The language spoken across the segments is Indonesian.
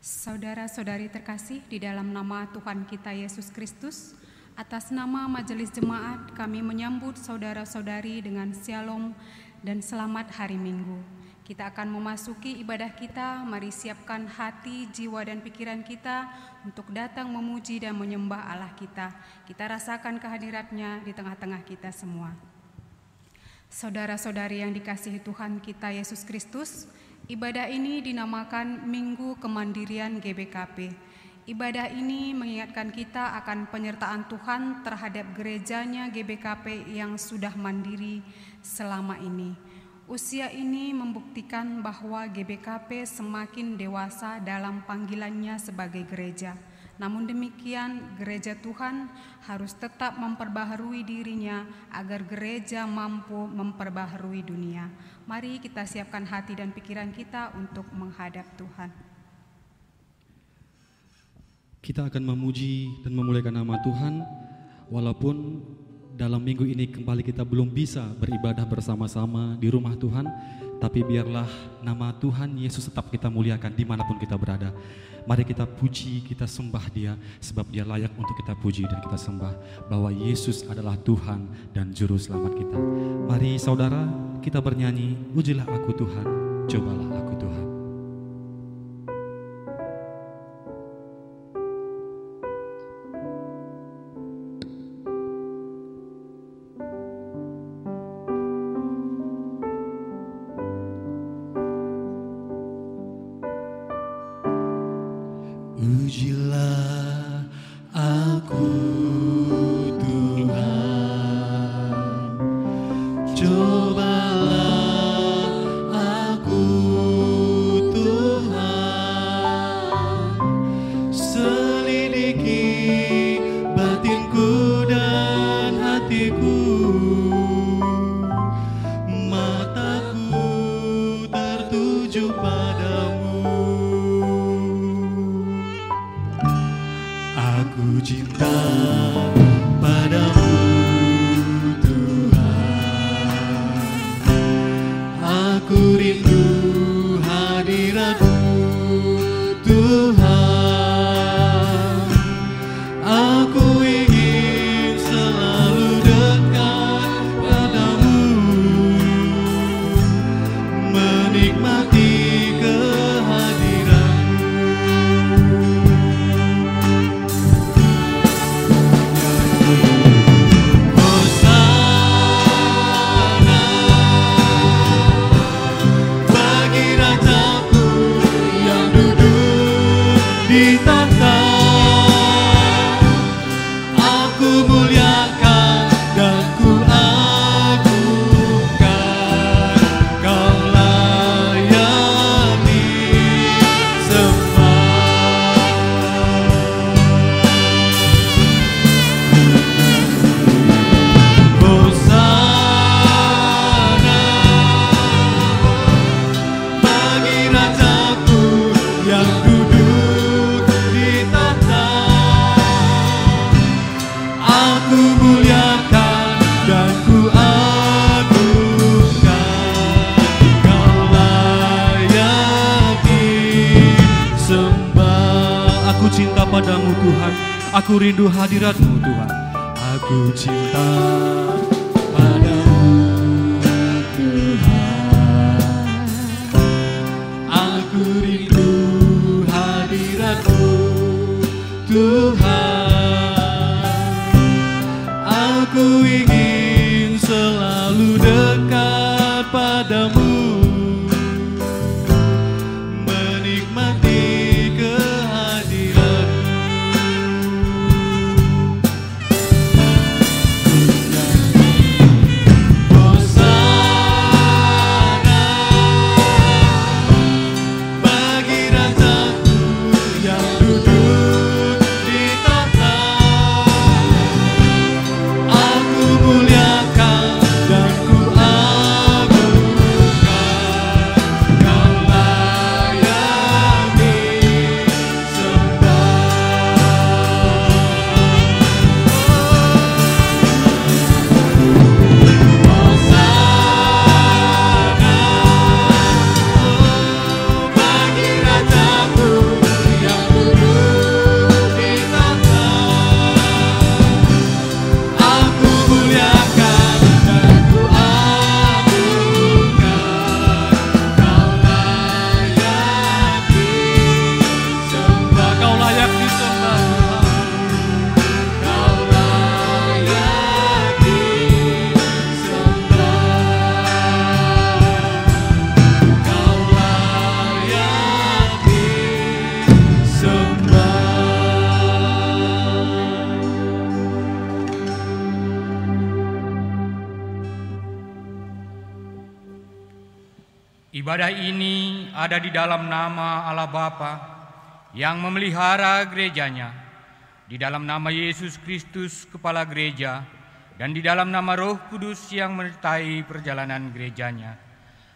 Saudara-saudari terkasih, di dalam nama Tuhan kita Yesus Kristus, atas nama Majelis Jemaat kami menyambut saudara-saudari dengan shalom dan selamat hari Minggu. Kita akan memasuki ibadah kita. Mari siapkan hati, jiwa, dan pikiran kita untuk datang memuji dan menyembah Allah kita. Kita rasakan kehadiratnya di tengah-tengah kita semua. Saudara-saudari yang dikasihi Tuhan kita Yesus Kristus, ibadah ini dinamakan Minggu Kemandirian GBKP. Ibadah ini mengingatkan kita akan penyertaan Tuhan terhadap gerejanya GBKP yang sudah mandiri selama ini. Usia ini membuktikan bahwa GBKP semakin dewasa dalam panggilannya sebagai gereja. Namun demikian, gereja Tuhan harus tetap memperbaharui dirinya agar gereja mampu memperbaharui dunia. Mari kita siapkan hati dan pikiran kita untuk menghadap Tuhan. Kita akan memuji dan memuliakan nama Tuhan, walaupun dalam minggu ini kembali kita belum bisa beribadah bersama-sama di rumah Tuhan, tapi biarlah nama Tuhan Yesus tetap kita muliakan dimanapun kita berada. Mari kita puji, kita sembah Dia, sebab Dia layak untuk kita puji dan kita sembah, bahwa Yesus adalah Tuhan dan Juru Selamat kita. Mari saudara, kita bernyanyi, pujilah aku Tuhan, cobalah aku Tuhan. Pujilah aku Tuhan, cobalah aku Tuhan, selidiki batinku dan hatiku, mataku tertuju padamu. Aku cinta padamu Tuhan, aku rindu hadirat-Mu Tuhan, aku ingin selalu dekat padamu, menikmati di tahta. Aku muliakan dan ku agungkan, Kau layani sembah. Hosana bagi Rajaku yang duduk di tahta. Aku muliakan dan ku agungkan, Kau layani sembah. Aku cinta padamu Tuhan, aku rindu hadirat-Mu Tuhan. Aku cinta padamu Tuhan, aku rindu hadirat-Mu Tuhan, aku ingin selalu dekat padamu, menikmati kehadirat-Mu. Hosana bagi Rajaku yang duduk di Ibadah ini ada di dalam nama Allah Bapa yang memelihara gerejanya, di dalam nama Yesus Kristus Kepala Gereja, dan di dalam nama Roh Kudus yang menyertai perjalanan gerejanya.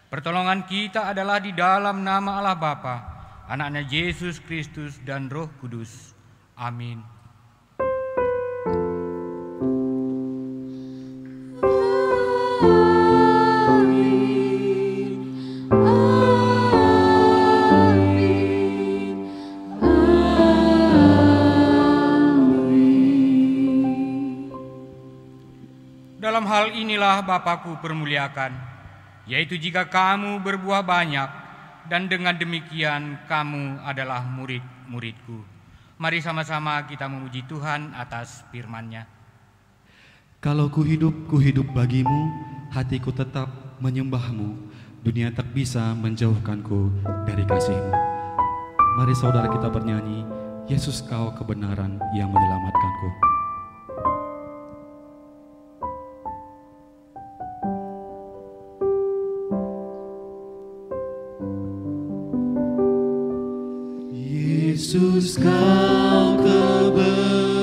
Pertolongan kita adalah di dalam nama Allah Bapa, Anaknya Yesus Kristus dan Roh Kudus. Amin. Dalam hal inilah Bapa-Ku permuliakan, yaitu jika kamu berbuah banyak, dan dengan demikian kamu adalah murid-murid-Ku. Mari sama-sama kita memuji Tuhan atas firman-Nya. Kalau ku hidup bagimu, hatiku tetap menyembah-Mu. Dunia tak bisa menjauhkanku dari kasih-Mu. Mari saudara kita bernyanyi, Yesus Kau kebenaran yang menyelamatkanku. Yesus Kau kebenaran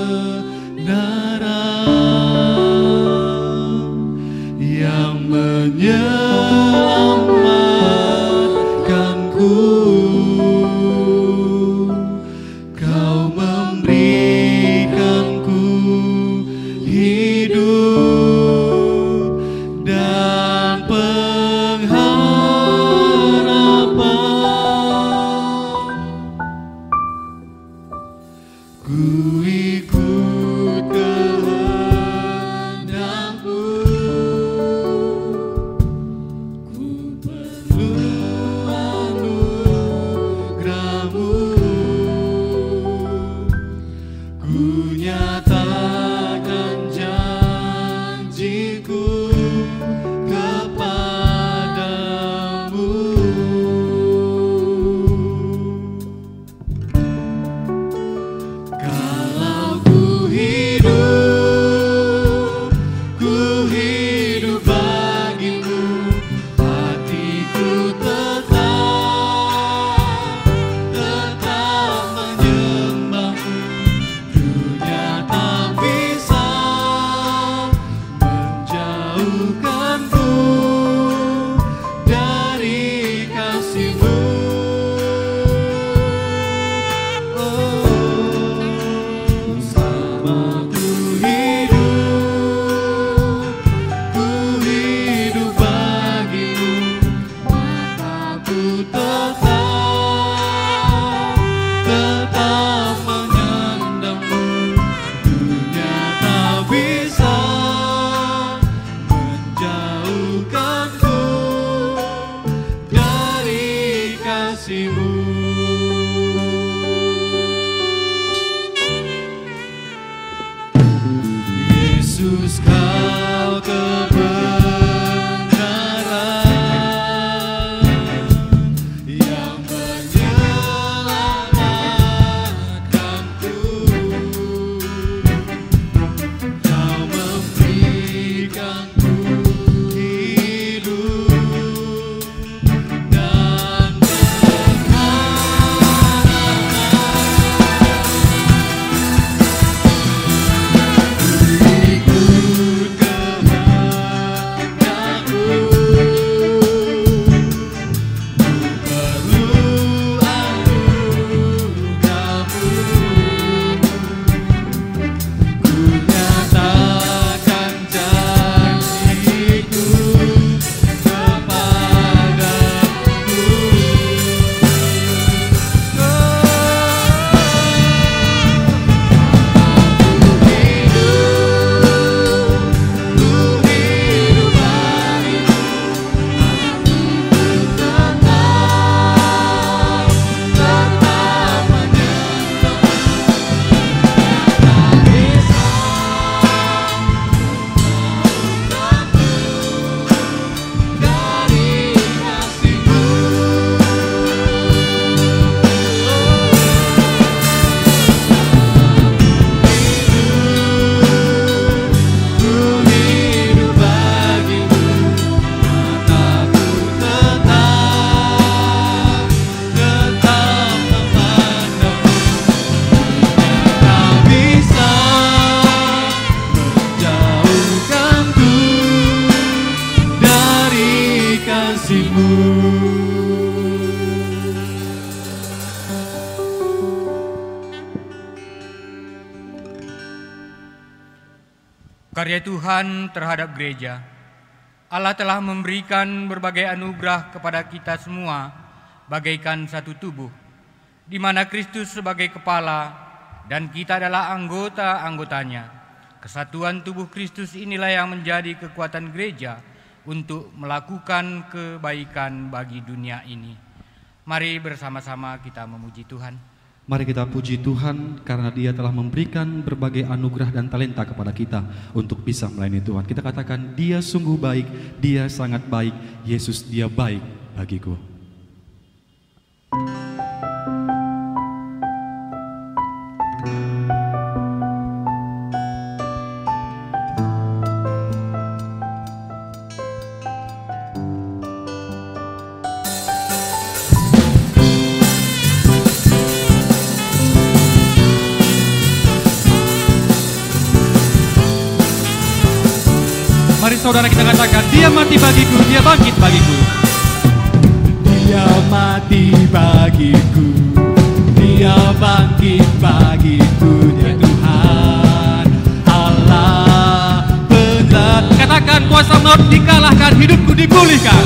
yang menyelamatkanku. Kau memberikanku hidup dan pengharapan. Ku ikut kehendak-Mu, ku perlu anugerah-Mu, ku nyatakan janji-Ku kepadamu. Kalau Karya Tuhan terhadap gereja. Allah telah memberikan berbagai anugerah kepada kita semua bagaikan satu tubuh, di mana Kristus sebagai kepala dan kita adalah anggota-anggotanya. Kesatuan tubuh Kristus inilah yang menjadi kekuatan gereja untuk melakukan kebaikan bagi dunia ini. Mari bersama-sama kita memuji Tuhan. Mari kita puji Tuhan karena Dia telah memberikan berbagai anugerah dan talenta kepada kita untuk bisa melayani Tuhan. Kita katakan, Dia sungguh baik, Dia sangat baik, Yesus Dia baik bagiku. Mari saudara kita katakan, Dia mati bagiku, Dia bangkit bagiku. Dia mati bagiku, Dia bangkit bagiku. Dia Tuhan Allah benar. Katakan, kuasa maut dikalahkan, hidupku dipulihkan.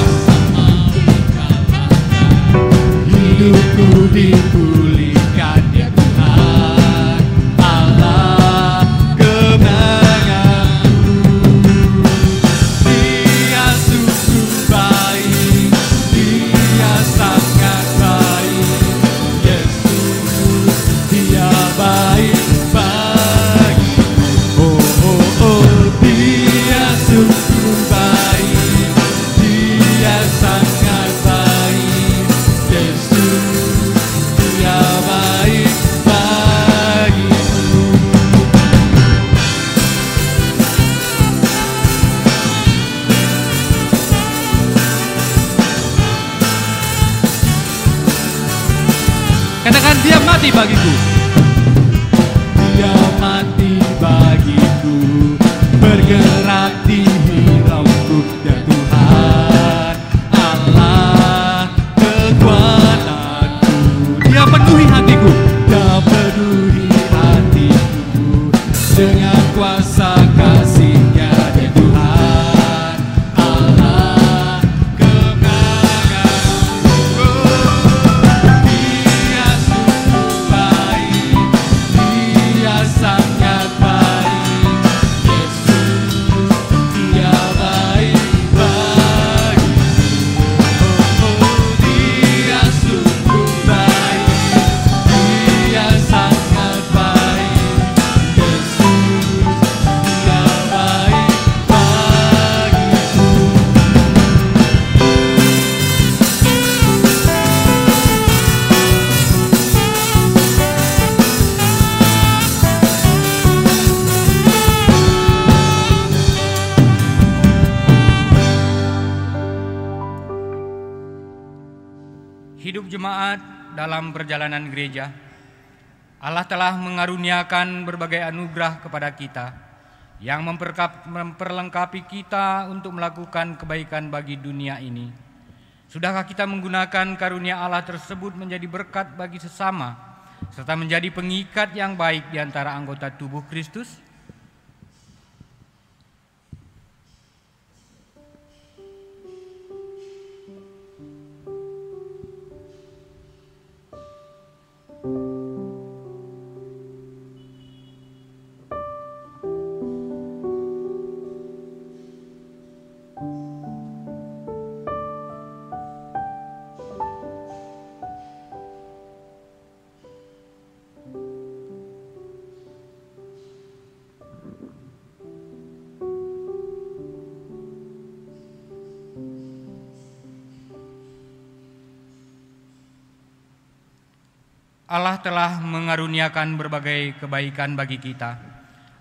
Hidupku dipulihkan. Dia Tuhan Allah kemenanganku. Dia sungguh baik, Dia sangat baik. Yesus Dia baik bagiku. Dia sungguh baik, Dia sangat baik. Yesus Dia baik bagiku. Katakan, Dia mati bagiku. Dia mati bagiku, bergerak di hidupku. Dia Tuhan Allah kekuatanku. Dia penuhi hatiku. Dia penuhi hatiku dengan kuasa kasih-Nya. Dia Tuhan Allah kemenanganku. Dia sungguh baik, Dia sangat baik. Yesus Dia baik bagiku. Dia sungguh baik, Dia sangat baik. Yesus Dia baik bagiku. Hidup jemaat dalam perjalanan gereja. Allah telah mengaruniakan berbagai anugerah kepada kita yang memperlengkapi kita untuk melakukan kebaikan bagi dunia ini. Sudahkah kita menggunakan karunia Allah tersebut menjadi berkat bagi sesama serta menjadi pengikat yang baik di antara anggota tubuh Kristus? Allah telah mengaruniakan berbagai kebaikan bagi kita,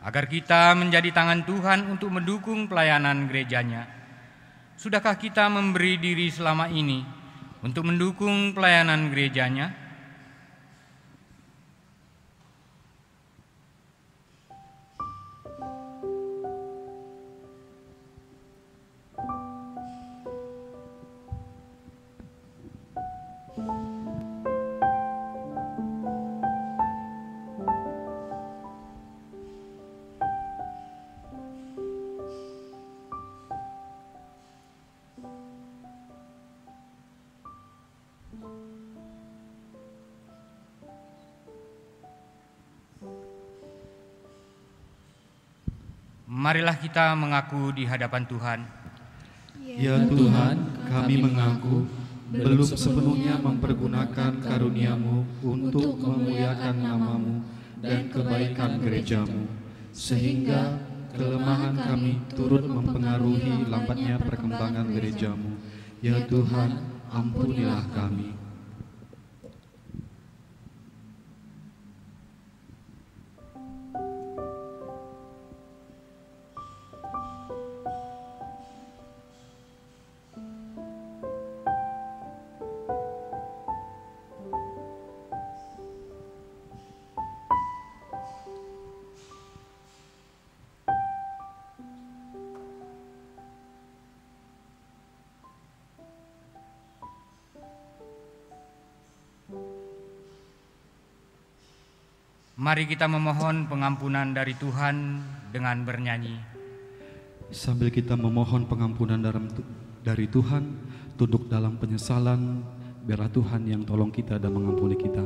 agar kita menjadi tangan Tuhan untuk mendukung pelayanan gerejanya. Sudahkah kita memberi diri selama ini untuk mendukung pelayanan gerejanya? Marilah kita mengaku di hadapan Tuhan. Ya Tuhan, kami mengaku belum sepenuhnya mempergunakan karunia-Mu untuk memuliakan nama-Mu dan kebaikan gereja-Mu, sehingga kelemahan kami turut mempengaruhi lambatnya perkembangan gereja-Mu. Ya Tuhan, ampunilah kami. Mari kita memohon pengampunan dari Tuhan dengan bernyanyi. Sambil kita memohon pengampunan dari Tuhan, tunduk dalam penyesalan, biarlah Tuhan yang tolong kita dan mengampuni kita.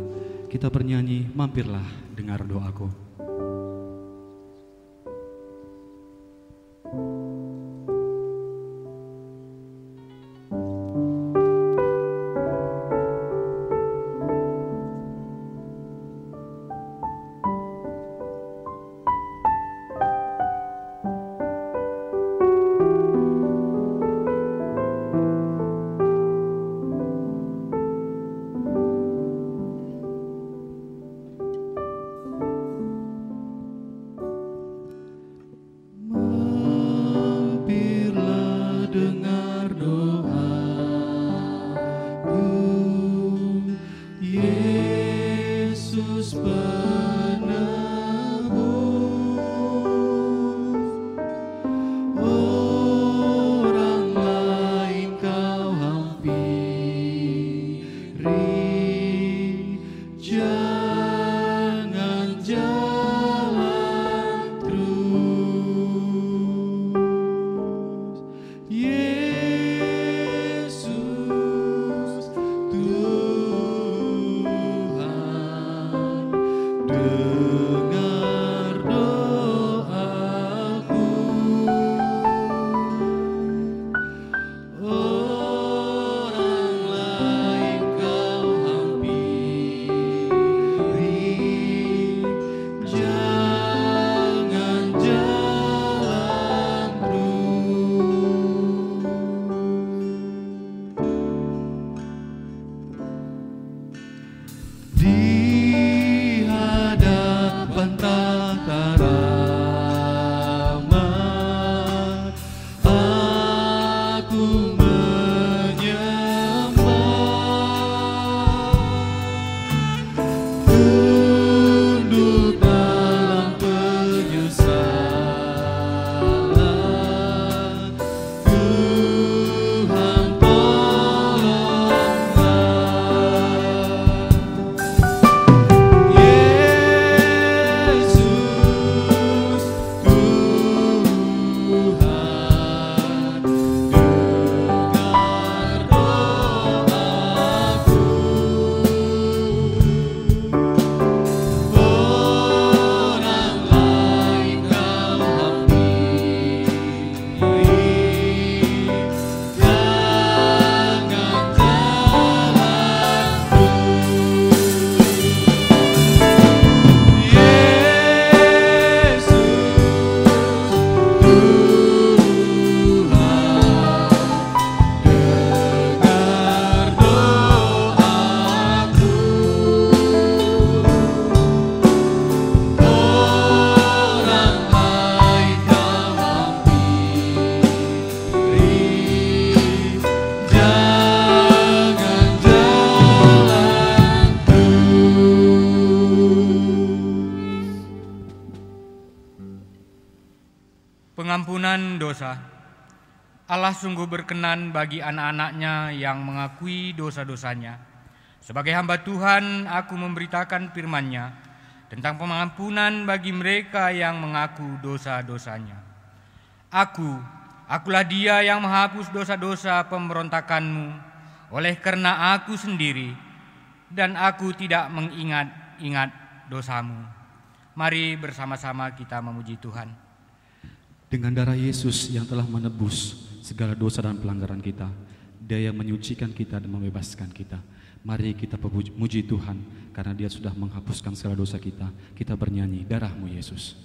Kita bernyanyi, mampirlah dengar doaku. Pengampunan dosa. Allah sungguh berkenan bagi anak-anaknya yang mengakui dosa-dosanya. Sebagai hamba Tuhan, aku memberitakan firman-Nya tentang pengampunan bagi mereka yang mengaku dosa-dosanya. Akulah Dia yang menghapus dosa-dosa pemberontakanmu oleh karena aku sendiri, dan aku tidak mengingat-ingat dosamu. Mari bersama-sama kita memuji Tuhan. Dengan darah Yesus yang telah menebus segala dosa dan pelanggaran kita, Dia yang menyucikan kita dan membebaskan kita. Mari kita memuji Tuhan karena Dia sudah menghapuskan segala dosa kita. Kita bernyanyi, darah-Mu Yesus.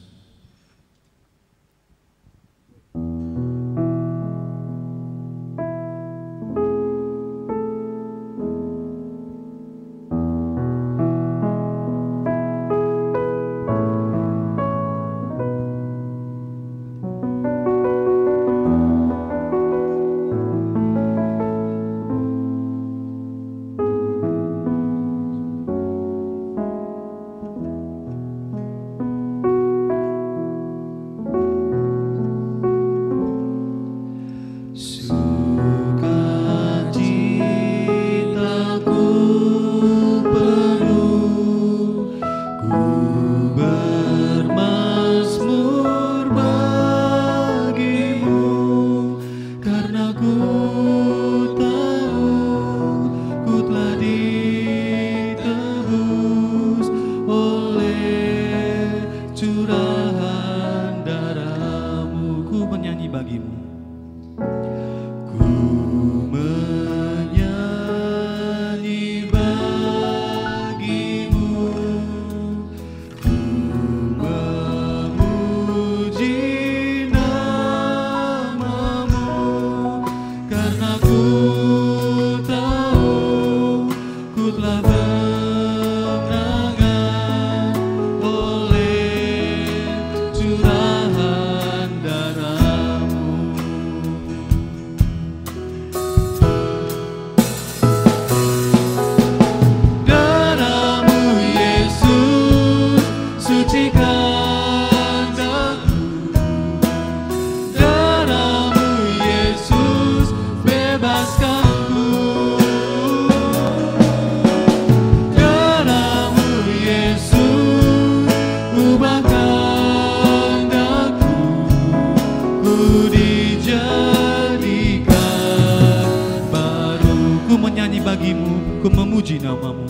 Ku memuji nama-Mu.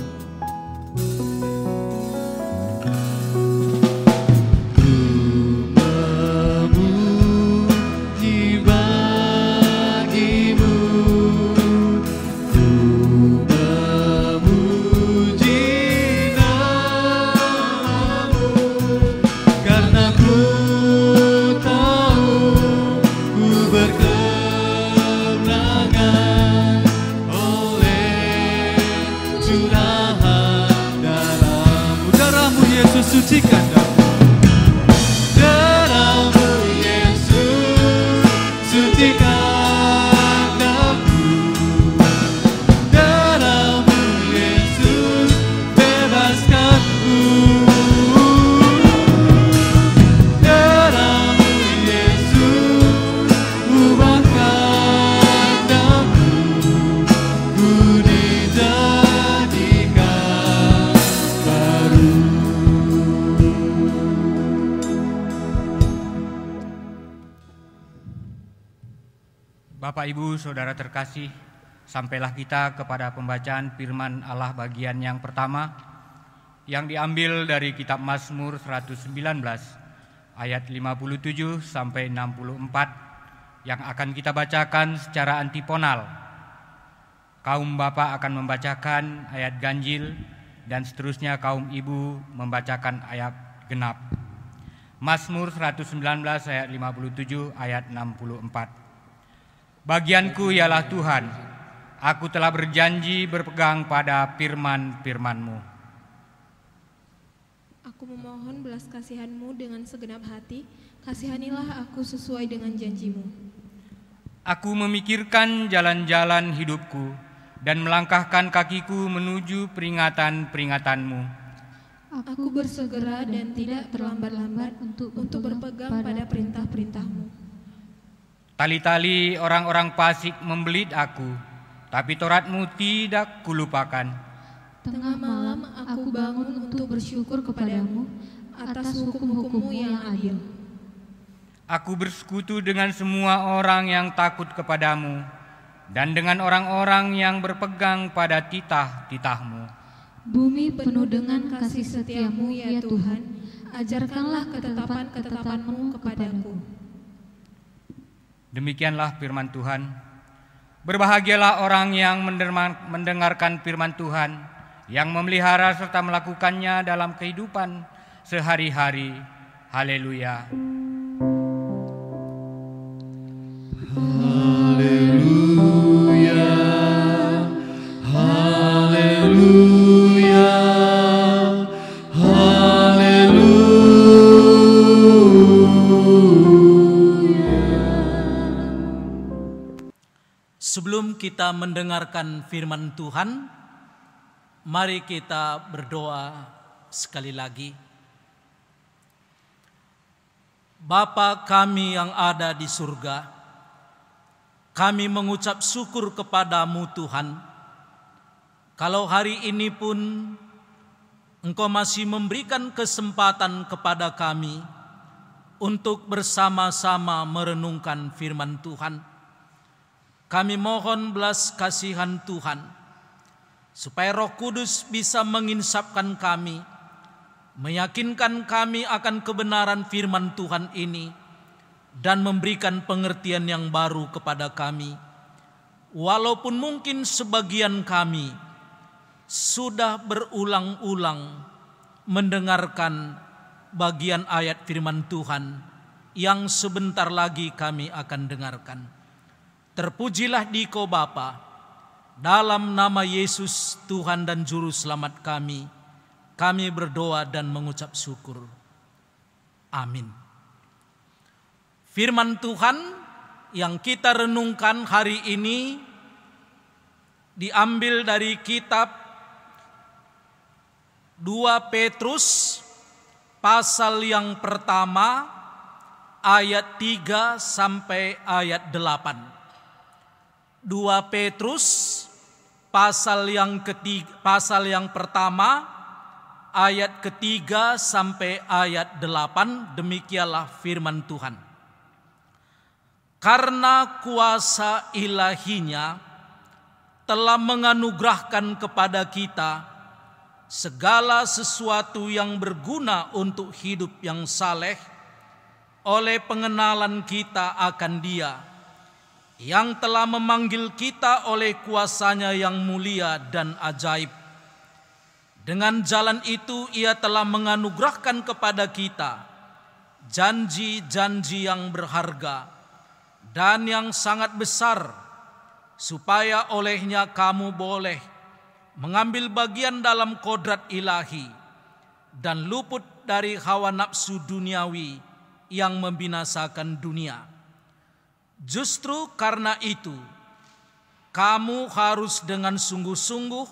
Sucikan darah-Mu Yesus, sucikan aku. Darah-Mu Yesus, bebaskanku. Darah-Mu Yesus, ubahkan aku. Ku dijadikan baru. Bapak, Ibu, Saudara terkasih, sampailah kita kepada pembacaan firman Allah bagian yang pertama yang diambil dari kitab Mazmur 119 ayat 57 sampai 64 yang akan kita bacakan secara antiponal. Kaum bapak akan membacakan ayat ganjil dan seterusnya kaum ibu membacakan ayat genap. Mazmur 119 ayat 57 ayat 64. Bagianku ialah Tuhan, aku telah berjanji berpegang pada firman-firman-Mu. Aku memohon belas kasihan-Mu dengan segenap hati, kasihanilah aku sesuai dengan janji-Mu. Aku memikirkan jalan-jalan hidupku dan melangkahkan kakiku menuju peringatan-peringatan-Mu. Aku bersegera dan tidak terlambat-lambat untuk berpegang pada perintah-perintah-Mu. Tali-tali orang-orang fasik membelit aku, tapi Taurat-Mu tidak kulupakan. Tengah malam aku bangun untuk bersyukur kepadamu atas hukum-hukum-Mu yang adil. Aku bersekutu dengan semua orang yang takut kepadamu dan dengan orang-orang yang berpegang pada titah-titah-Mu. Bumi penuh dengan kasih setiamu ya Tuhan, ajarkanlah ketetapan-ketetapanmu kepadaku. Demikianlah firman Tuhan. Berbahagialah orang yang mendengarkan firman Tuhan, yang memelihara serta melakukannya dalam kehidupan sehari-hari. Haleluya. Haleluya. Haleluya. Sebelum kita mendengarkan firman Tuhan, mari kita berdoa sekali lagi. Bapa kami yang ada di surga, kami mengucap syukur kepadamu Tuhan. Kalau hari ini pun Engkau masih memberikan kesempatan kepada kami untuk bersama-sama merenungkan firman Tuhan. Kami mohon belas kasihan Tuhan, supaya Roh Kudus bisa menginsapkan kami, meyakinkan kami akan kebenaran firman Tuhan ini, dan memberikan pengertian yang baru kepada kami. Walaupun mungkin sebagian kami sudah berulang-ulang mendengarkan bagian ayat firman Tuhan yang sebentar lagi kami akan dengarkan. Terpujilah Dikau Bapa, dalam nama Yesus Tuhan dan Juru Selamat kami berdoa dan mengucap syukur. Amin. Firman Tuhan yang kita renungkan hari ini diambil dari kitab 2 Petrus pasal yang pertama ayat 3 sampai ayat 8. 2 Petrus pasal yang pertama ayat ketiga sampai ayat 8, demikianlah firman Tuhan. Karena kuasa ilahinya telah menganugerahkan kepada kita segala sesuatu yang berguna untuk hidup yang saleh oleh pengenalan kita akan Dia yang telah memanggil kita oleh kuasa-Nya yang mulia dan ajaib. Dengan jalan itu Ia telah menganugerahkan kepada kita janji-janji yang berharga dan yang sangat besar, supaya olehnya kamu boleh mengambil bagian dalam kodrat ilahi dan luput dari hawa nafsu duniawi yang membinasakan dunia. Justru karena itu, kamu harus dengan sungguh-sungguh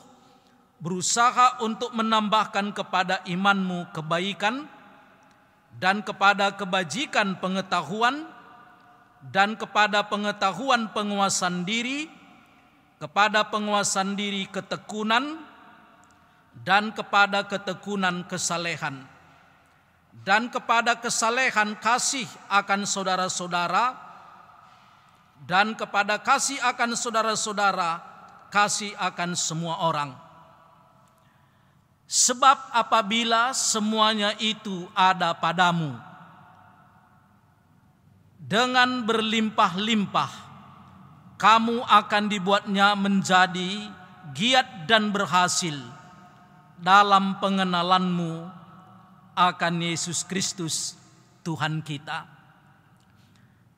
berusaha untuk menambahkan kepada imanmu kebaikan, dan kepada kebajikan pengetahuan, dan kepada pengetahuan penguasaan diri, kepada penguasaan diri ketekunan, dan kepada ketekunan kesalehan, dan kepada kesalehan kasih akan saudara-saudara, dan kepada kasih akan saudara-saudara, kasih akan semua orang. Sebab apabila semuanya itu ada padamu, dengan berlimpah-limpah, kamu akan dibuatnya menjadi giat dan berhasil dalam pengenalanmu akan Yesus Kristus Tuhan kita.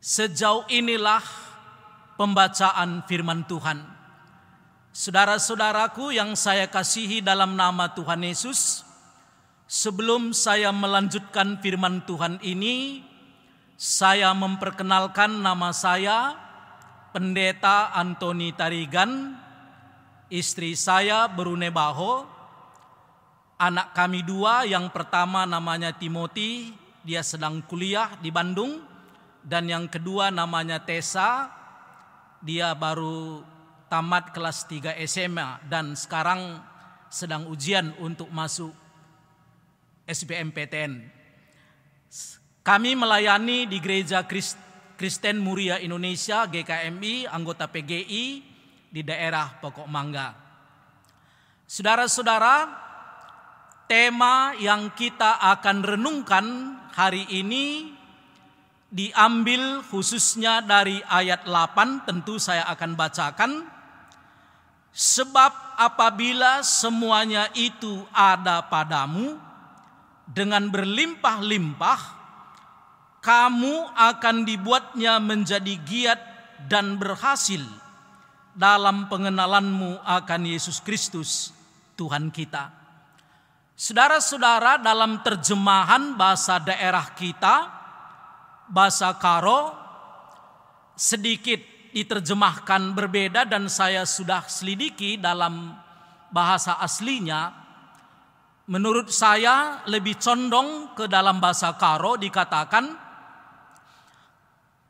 Sejauh inilah pembacaan firman Tuhan. Saudara-saudaraku yang saya kasihi dalam nama Tuhan Yesus, sebelum saya melanjutkan firman Tuhan ini, saya memperkenalkan nama saya, Pendeta Antoni Tarigan, istri saya Berune Baho, anak kami dua, yang pertama namanya Timothy, dia sedang kuliah di Bandung, dan yang kedua namanya Tessa, dia baru tamat kelas 3 SMA dan sekarang sedang ujian untuk masuk SBMPTN. Kami melayani di Gereja Kristen Muria Indonesia GKMI, anggota PGI di daerah Pokok Mangga. Saudara-saudara, tema yang kita akan renungkan hari ini diambil khususnya dari ayat 8, tentu saya akan bacakan. Sebab apabila semuanya itu ada padamu dengan berlimpah-limpah, kamu akan dibuatnya menjadi giat dan berhasil dalam pengenalanmu akan Yesus Kristus Tuhan kita. Saudara-saudara, dalam terjemahan bahasa daerah kita, bahasa Karo, sedikit diterjemahkan berbeda dan saya sudah selidiki dalam bahasa aslinya. Menurut saya lebih condong ke dalam bahasa Karo, dikatakan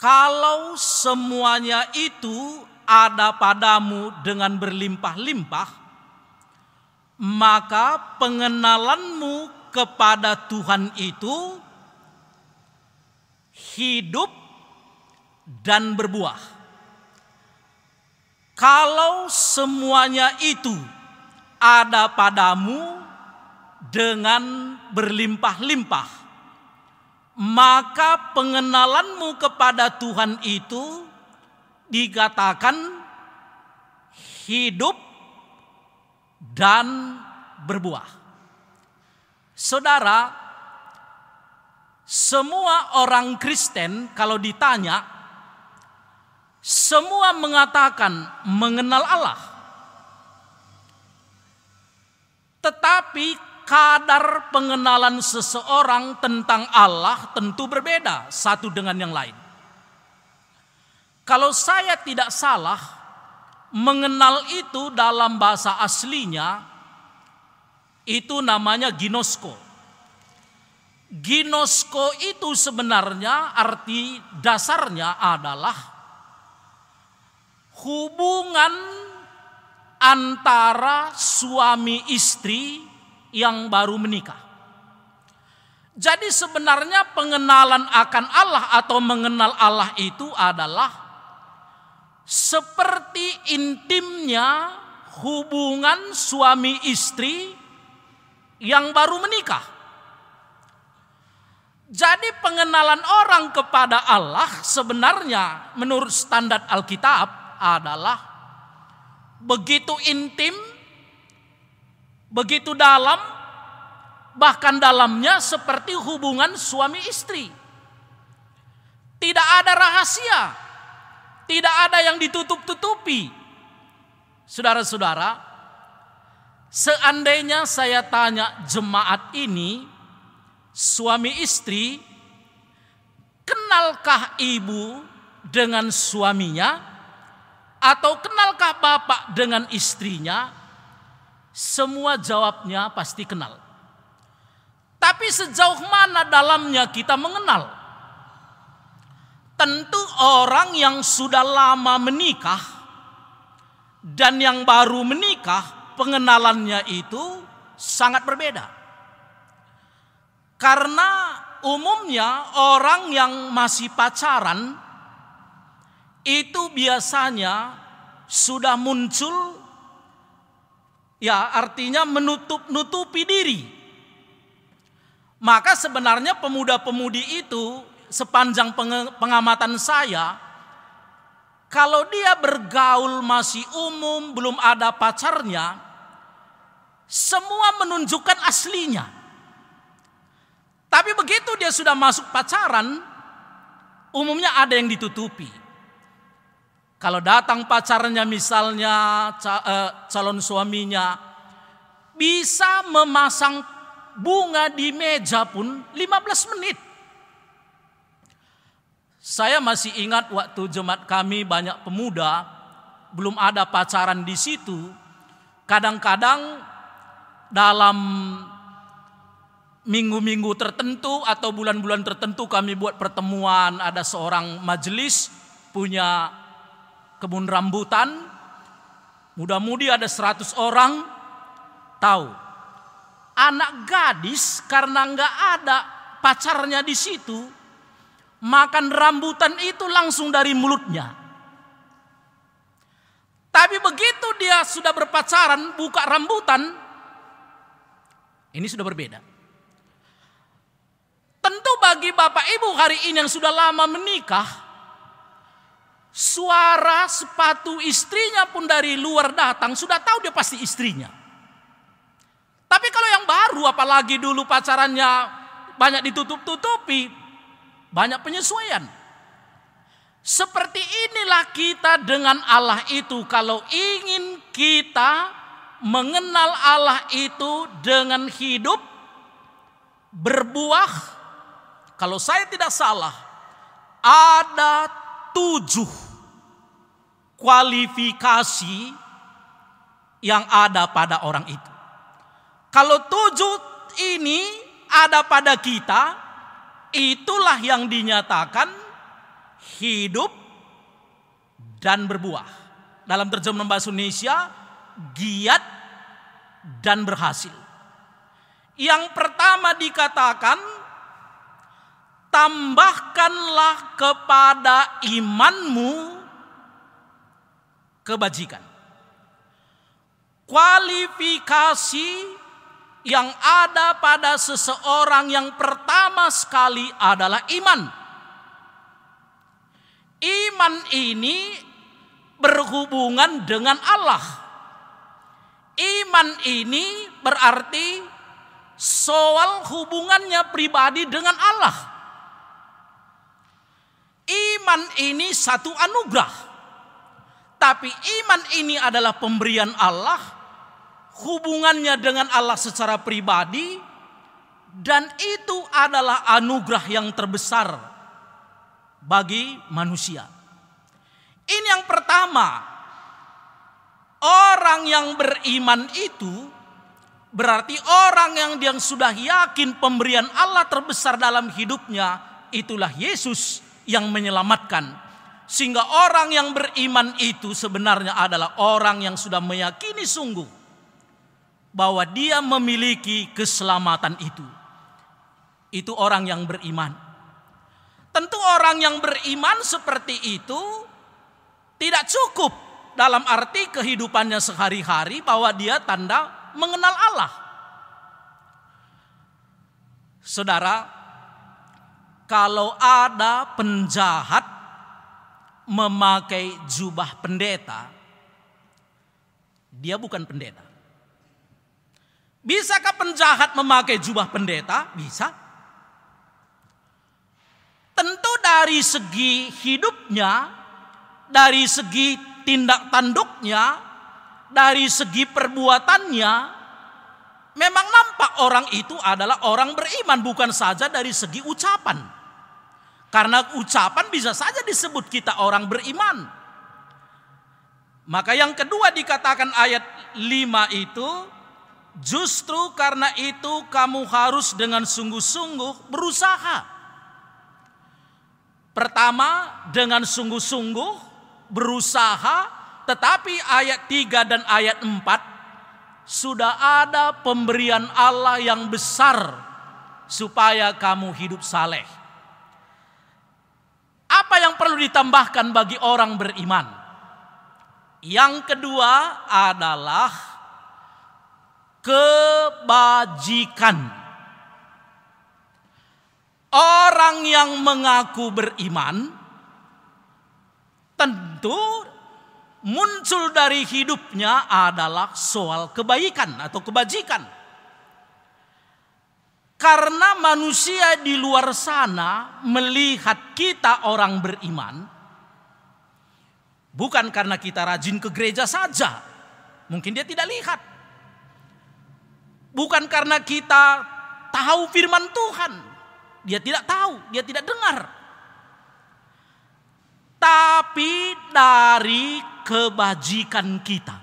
kalau semuanya itu ada padamu dengan berlimpah-limpah, maka pengenalanmu kepada Tuhan itu hidup dan berbuah. Kalau semuanya itu ada padamu dengan berlimpah-limpah, maka pengenalanmu kepada Tuhan itu dikatakan hidup dan berbuah. Saudara, semua orang Kristen kalau ditanya, semua mengatakan mengenal Allah. Tetapi kadar pengenalan seseorang tentang Allah tentu berbeda satu dengan yang lain. Kalau saya tidak salah, mengenal itu dalam bahasa aslinya itu namanya ginosko. Ginosko itu sebenarnya arti dasarnya adalah hubungan antara suami istri yang baru menikah. Jadi sebenarnya pengenalan akan Allah atau mengenal Allah itu adalah seperti intimnya hubungan suami istri yang baru menikah. Jadi pengenalan orang kepada Allah sebenarnya menurut standar Alkitab adalah begitu intim, begitu dalam, bahkan dalamnya seperti hubungan suami istri. Tidak ada rahasia, tidak ada yang ditutup-tutupi. Saudara-saudara, seandainya saya tanya jemaat ini, suami istri, kenalkah ibu dengan suaminya? Atau kenalkah bapak dengan istrinya? Semua jawabnya pasti kenal. Tapi sejauh mana dalamnya kita mengenal? Tentu orang yang sudah lama menikah dan yang baru menikah, pengenalannya itu sangat berbeda. Karena umumnya orang yang masih pacaran itu biasanya sudah muncul, ya artinya menutupi diri. Maka sebenarnya pemuda-pemudi itu sepanjang pengamatan saya, kalau dia bergaul masih umum, belum ada pacarnya, semua menunjukkan aslinya. Tapi begitu dia sudah masuk pacaran, umumnya ada yang ditutupi. Kalau datang pacarnya misalnya calon suaminya bisa memasang bunga di meja pun 15 menit. Saya masih ingat waktu jemaat kami banyak pemuda, belum ada pacaran di situ. Kadang-kadang dalam minggu-minggu tertentu atau bulan-bulan tertentu kami buat pertemuan, ada seorang majelis punya kebun rambutan, muda-mudi ada 100 orang. Tahu, anak gadis karena nggak ada pacarnya di situ, makan rambutan itu langsung dari mulutnya. Tapi begitu dia sudah berpacaran, buka rambutan, Ini sudah berbeda. Tentu bagi Bapak Ibu hari ini yang sudah lama menikah, suara sepatu istrinya pun dari luar datang, sudah tahu dia pasti istrinya. Tapi kalau yang baru, apalagi dulu pacarannya banyak ditutup-tutupi, banyak penyesuaian. Seperti inilah kita dengan Allah itu. Kalau ingin kita mengenal Allah itu dengan hidup, berbuah, kalau saya tidak salah, ada 7 kualifikasi yang ada pada orang itu. Kalau 7 ini ada pada kita, itulah yang dinyatakan hidup dan berbuah. Dalam terjemahan bahasa Indonesia, giat dan berhasil. Yang pertama dikatakan, tambahkanlah kepada imanmu kebajikan. Kualifikasi yang ada pada seseorang yang pertama sekali adalah iman. Iman ini berhubungan dengan Allah. Iman ini berarti soal hubungannya pribadi dengan Allah. Iman ini satu anugerah. Tapi iman ini adalah pemberian Allah, hubungannya dengan Allah secara pribadi, dan itu adalah anugerah yang terbesar bagi manusia. Ini yang pertama. Orang yang beriman itu berarti orang yang sudah yakin pemberian Allah terbesar dalam hidupnya, itulah Yesus yang menyelamatkan. Sehingga orang yang beriman itu sebenarnya adalah orang yang sudah meyakini sungguh bahwa dia memiliki keselamatan itu. Itu orang yang beriman. Tentu orang yang beriman seperti itu tidak cukup dalam arti kehidupannya sehari-hari bahwa dia tanda mengenal Allah. Saudara, kalau ada penjahat memakai jubah pendeta, dia bukan pendeta. Bisakah penjahat memakai jubah pendeta? Bisa. Tentu dari segi hidupnya, dari segi tindak tanduknya, dari segi perbuatannya, memang nampak orang itu adalah orang beriman, bukan saja dari segi ucapan. Karena ucapan bisa saja disebut kita orang beriman. Maka yang kedua dikatakan ayat 5 itu, justru karena itu kamu harus dengan sungguh-sungguh berusaha. Pertama, dengan sungguh-sungguh berusaha, tetapi ayat 3 dan ayat 4 sudah ada pemberian Allah yang besar supaya kamu hidup saleh. Apa yang perlu ditambahkan bagi orang beriman? Yang kedua adalah kebajikan. Orang yang mengaku beriman tentu muncul dari hidupnya adalah soal kebaikan atau kebajikan. Karena manusia di luar sana melihat kita orang beriman, bukan karena kita rajin ke gereja saja, mungkin dia tidak lihat. Bukan karena kita tahu firman Tuhan, dia tidak tahu, dia tidak dengar. Tapi dari kebajikan kita.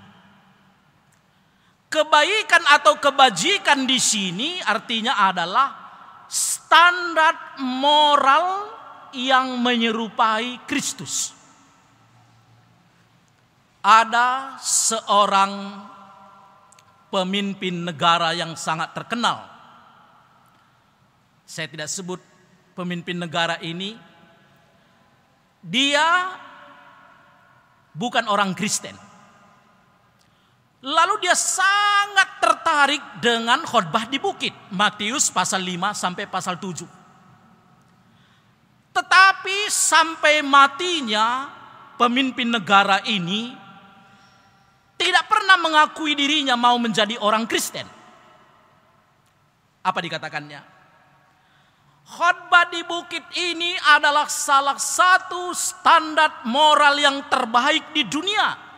Kebaikan atau kebajikan di sini artinya adalah standar moral yang menyerupai Kristus. Ada seorang pemimpin negara yang sangat terkenal. Saya tidak sebut pemimpin negara ini. Dia bukan orang Kristen. Lalu dia sangat tertarik dengan khotbah di bukit. Matius pasal 5 sampai pasal 7. Tetapi sampai matinya pemimpin negara ini tidak pernah mengakui dirinya mau menjadi orang Kristen. Apa dikatakannya? Khotbah di bukit ini adalah salah satu standar moral yang terbaik di dunia.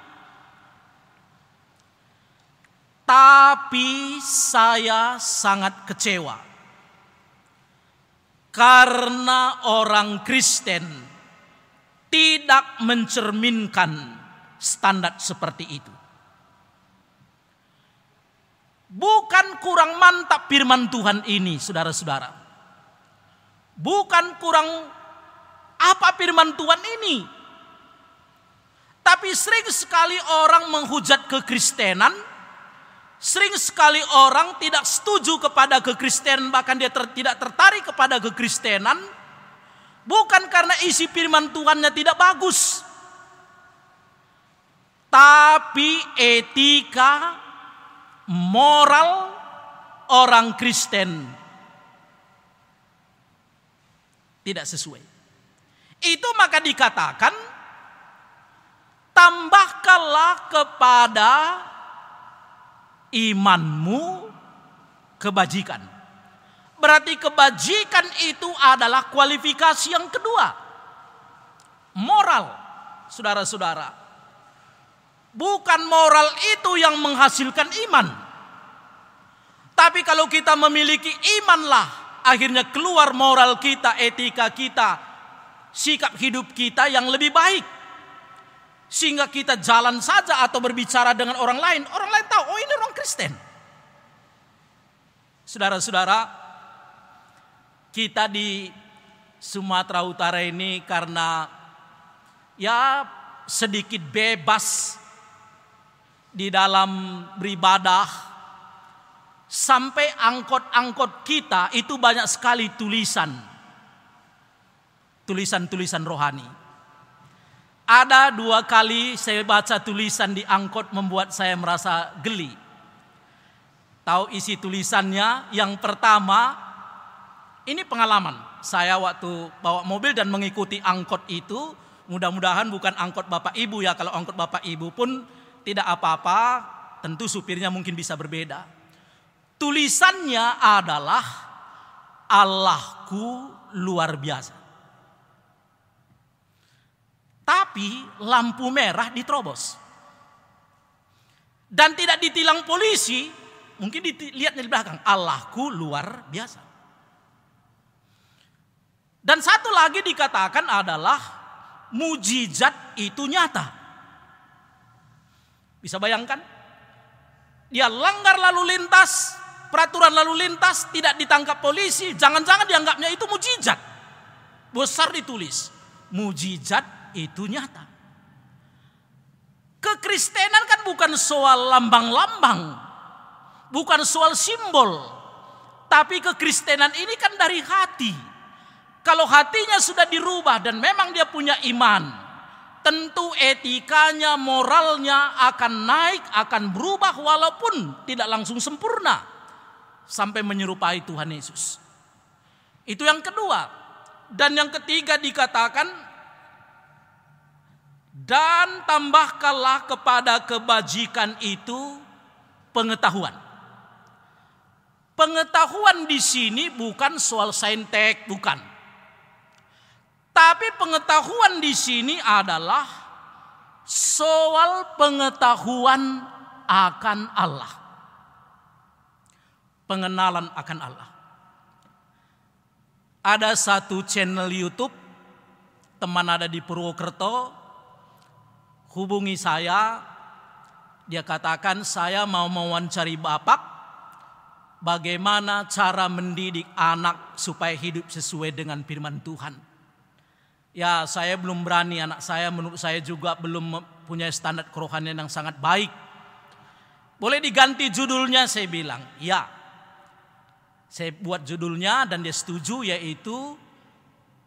Tapi saya sangat kecewa karena orang Kristen tidak mencerminkan standar seperti itu. Bukan kurang mantap firman Tuhan ini, saudara-saudara. Bukan kurang apa firman Tuhan ini. Tapi sering sekali orang menghujat kekristenan. Sering sekali orang tidak setuju kepada kekristenan, bahkan dia tidak tertarik kepada kekristenan, bukan karena isi firman Tuhannya tidak bagus, tapi etika, moral orang Kristen tidak sesuai. Itu maka dikatakan, tambahkanlah kepada imanmu kebajikan. Berarti kebajikan itu adalah kualifikasi yang kedua. Moral, saudara-saudara. Bukan moral itu yang menghasilkan iman. Tapi kalau kita memiliki imanlah, akhirnya keluar moral kita, etika kita, sikap hidup kita yang lebih baik. Sehingga kita jalan saja atau berbicara dengan orang lain tahu, oh ini orang Kristen. Saudara-saudara, kita di Sumatera Utara ini karena ya sedikit bebas di dalam beribadah, sampai angkot-angkot kita itu banyak sekali tulisan rohani. Ada 2 kali saya baca tulisan di angkot membuat saya merasa geli. Tahu isi tulisannya? Yang pertama, ini pengalaman. Saya waktu bawa mobil dan mengikuti angkot itu, mudah-mudahan bukan angkot Bapak Ibu ya. Kalau angkot Bapak Ibu pun tidak apa-apa, tentu supirnya mungkin bisa berbeda. Tulisannya adalah Allahku luar biasa. Tapi lampu merah diterobos. Dan tidak ditilang polisi, mungkin dilihat di belakang, Allahku luar biasa. Dan satu lagi dikatakan adalah mujizat itu nyata. Bisa bayangkan? Dia langgar lalu lintas, peraturan lalu lintas, tidak ditangkap polisi, jangan-jangan dianggapnya itu mujizat. Besar ditulis, mujizat itu nyata. Kekristenan kan bukan soal lambang-lambang, bukan soal simbol, tapi kekristenan ini kan dari hati. Kalau hatinya sudah dirubah dan memang dia punya iman, tentu etikanya, moralnya akan naik, akan berubah walaupun tidak langsung sempurna sampai menyerupai Tuhan Yesus. Itu yang kedua. Dan yang ketiga dikatakan, dan tambahkanlah kepada kebajikan itu pengetahuan. Pengetahuan di sini bukan soal saintek, bukan. Tapi pengetahuan di sini adalah soal pengetahuan akan Allah. Pengenalan akan Allah. Ada satu channel YouTube, teman ada di Purwokerto, hubungi saya, dia katakan saya mau mewawancari Bapak, bagaimana cara mendidik anak supaya hidup sesuai dengan firman Tuhan. Ya saya belum berani, anak saya menurut saya juga belum punya standar kerohanian yang sangat baik. Boleh diganti judulnya, saya bilang, ya. Saya buat judulnya dan dia setuju, yaitu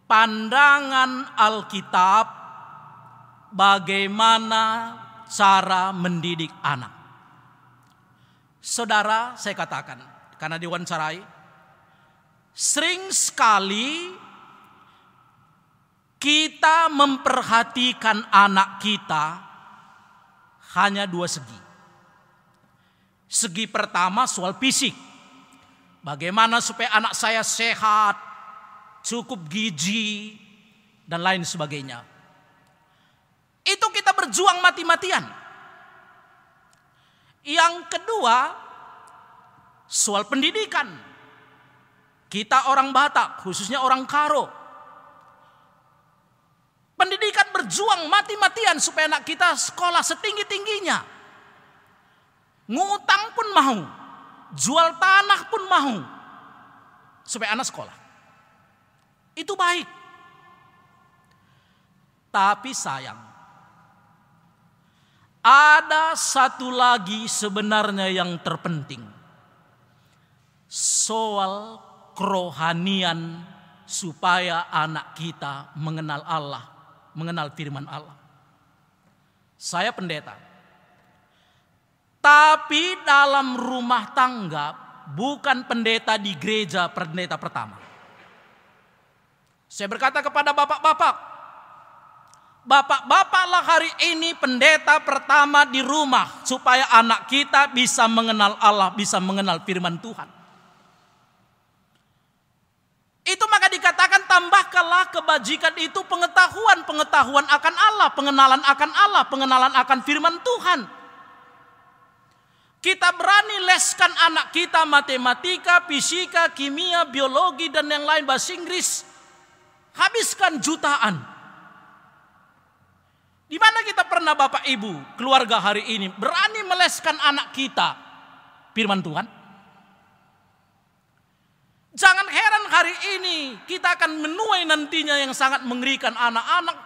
Pandangan Alkitab bagaimana cara mendidik anak. Saudara, saya katakan karena diwawancarai, sering sekali kita memperhatikan anak kita hanya dua segi. Segi pertama soal fisik. Bagaimana supaya anak saya sehat, cukup gizi, dan lain sebagainya. Itu kita berjuang mati-matian. Yang kedua, soal pendidikan. Kita orang Batak, khususnya orang Karo. Pendidikan berjuang mati-matian supaya anak kita sekolah setinggi-tingginya. Ngutang pun mau, jual tanah pun mau, supaya anak sekolah. Itu baik. Tapi sayang, ada satu lagi sebenarnya yang terpenting. Soal kerohanian supaya anak kita mengenal Allah, mengenal firman Allah. Saya pendeta. Tapi dalam rumah tangga bukan pendeta di gereja, pendeta pertama. Saya berkata kepada bapak-bapak, bapak-bapaklah hari ini pendeta pertama di rumah supaya anak kita bisa mengenal Allah, bisa mengenal firman Tuhan. Itu maka dikatakan tambahkanlah kebajikan itu pengetahuan akan Allah, pengenalan akan Allah, pengenalan akan firman Tuhan. Kita berani leskan anak kita matematika, fisika, kimia, biologi dan yang lain, bahasa Inggris. Habiskan jutaan. Di mana kita pernah Bapak Ibu, keluarga hari ini berani meleskan anak kita firman Tuhan? Jangan heran hari ini kita akan menuai nantinya yang sangat mengerikan anak-anak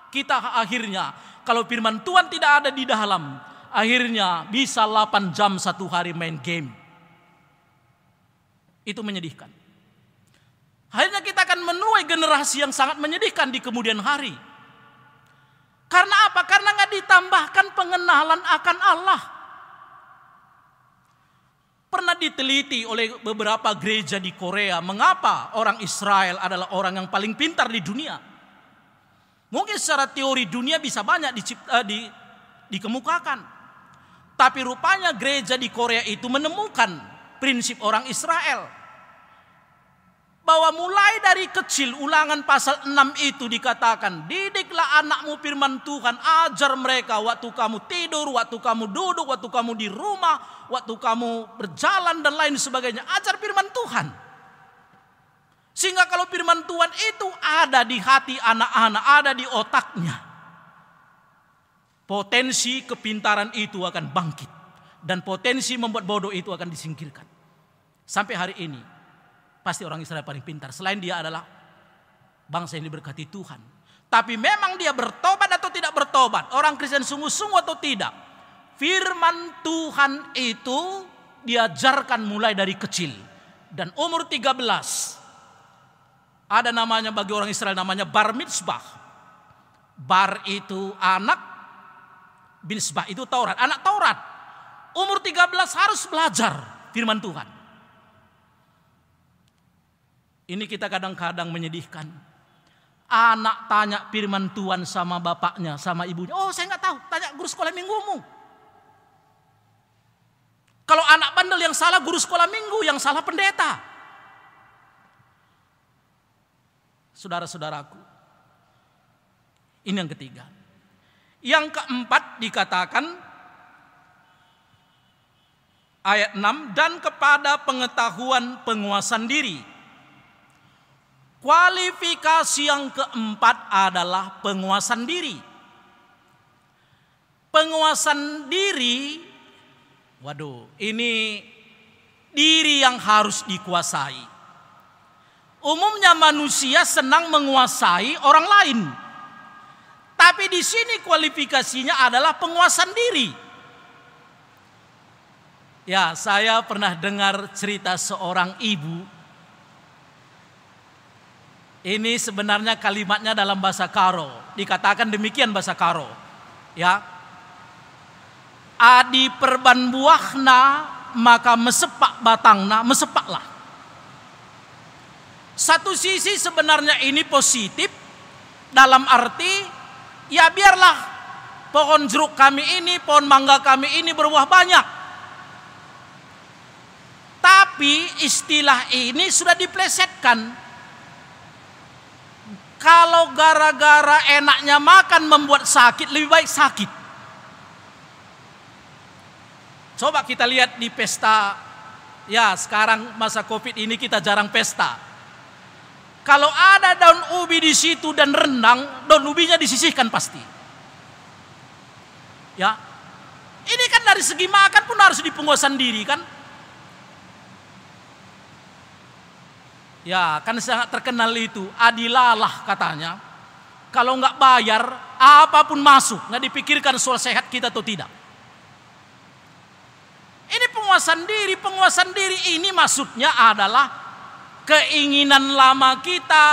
kita akhirnya. Kalau firman Tuhan tidak ada di dalam, akhirnya bisa 8 jam satu hari main game. Itu menyedihkan. Akhirnya kita akan menuai generasi yang sangat menyedihkan di kemudian hari. Karena apa? Karena nggak ditambahkan pengenalan akan Allah. Pernah diteliti oleh beberapa gereja di Korea, mengapa orang Israel adalah orang yang paling pintar di dunia. Mungkin secara teori dunia bisa banyak dikemukakan. Tapi rupanya gereja di Korea itu menemukan prinsip orang Israel. Bahwa mulai dari kecil, Ulangan pasal 6 itu dikatakan, didiklah anakmu firman Tuhan, ajar mereka waktu kamu tidur, waktu kamu duduk, waktu kamu di rumah, waktu kamu berjalan dan lain sebagainya. Ajar firman Tuhan. Sehingga kalau firman Tuhan itu ada di hati anak-anak, ada di otaknya, potensi kepintaran itu akan bangkit. Dan potensi membuat bodoh itu akan disingkirkan. Sampai hari ini, pasti orang Israel paling pintar. Selain dia adalah bangsa yang diberkati Tuhan. Tapi memang dia bertobat atau tidak bertobat, orang Kristen sungguh-sungguh atau tidak, firman Tuhan itu diajarkan mulai dari kecil. Dan umur 13, ada namanya bagi orang Israel namanya bar mitzvah. Bar itu anak, mitzvah itu Taurat, anak Taurat. Umur 13 harus belajar firman Tuhan. Ini kita kadang-kadang menyedihkan. Anak tanya firman Tuhan sama bapaknya, sama ibunya. Oh, saya nggak tahu, tanya guru sekolah minggumu. Kalau anak bandel yang salah guru sekolah minggu, yang salah pendeta. Saudara-saudaraku, ini yang ketiga. Yang keempat dikatakan ayat 6, dan kepada pengetahuan penguasaan diri. Kualifikasi yang keempat adalah penguasaan diri. Penguasaan diri, waduh, ini diri yang harus dikuasai. Umumnya manusia senang menguasai orang lain. Tapi di sini kualifikasinya adalah penguasaan diri. Ya, saya pernah dengar cerita seorang ibu. Ini sebenarnya kalimatnya dalam bahasa Karo. Dikatakan demikian bahasa Karo. Ya. Adi perban buahna maka mesepak batangna, mesepaklah. Satu sisi sebenarnya ini positif, dalam arti ya biarlah pohon jeruk kami ini, pohon mangga kami ini berbuah banyak. Tapi istilah ini sudah diplesetkan. Kalau gara-gara enaknya makan membuat sakit, lebih baik sakit. Coba kita lihat di pesta. Ya, sekarang masa Covid ini kita jarang pesta. Kalau ada daun ubi di situ dan rendang, daun ubinya disisihkan pasti. Ya. Ini kan dari segi makan pun harus dipenguasaan diri kan? Ya, kan sangat terkenal itu, adilalah katanya. Kalau nggak bayar, apapun masuk, nggak dipikirkan soal sehat kita atau tidak. Ini penguasaan diri ini maksudnya adalah keinginan lama kita,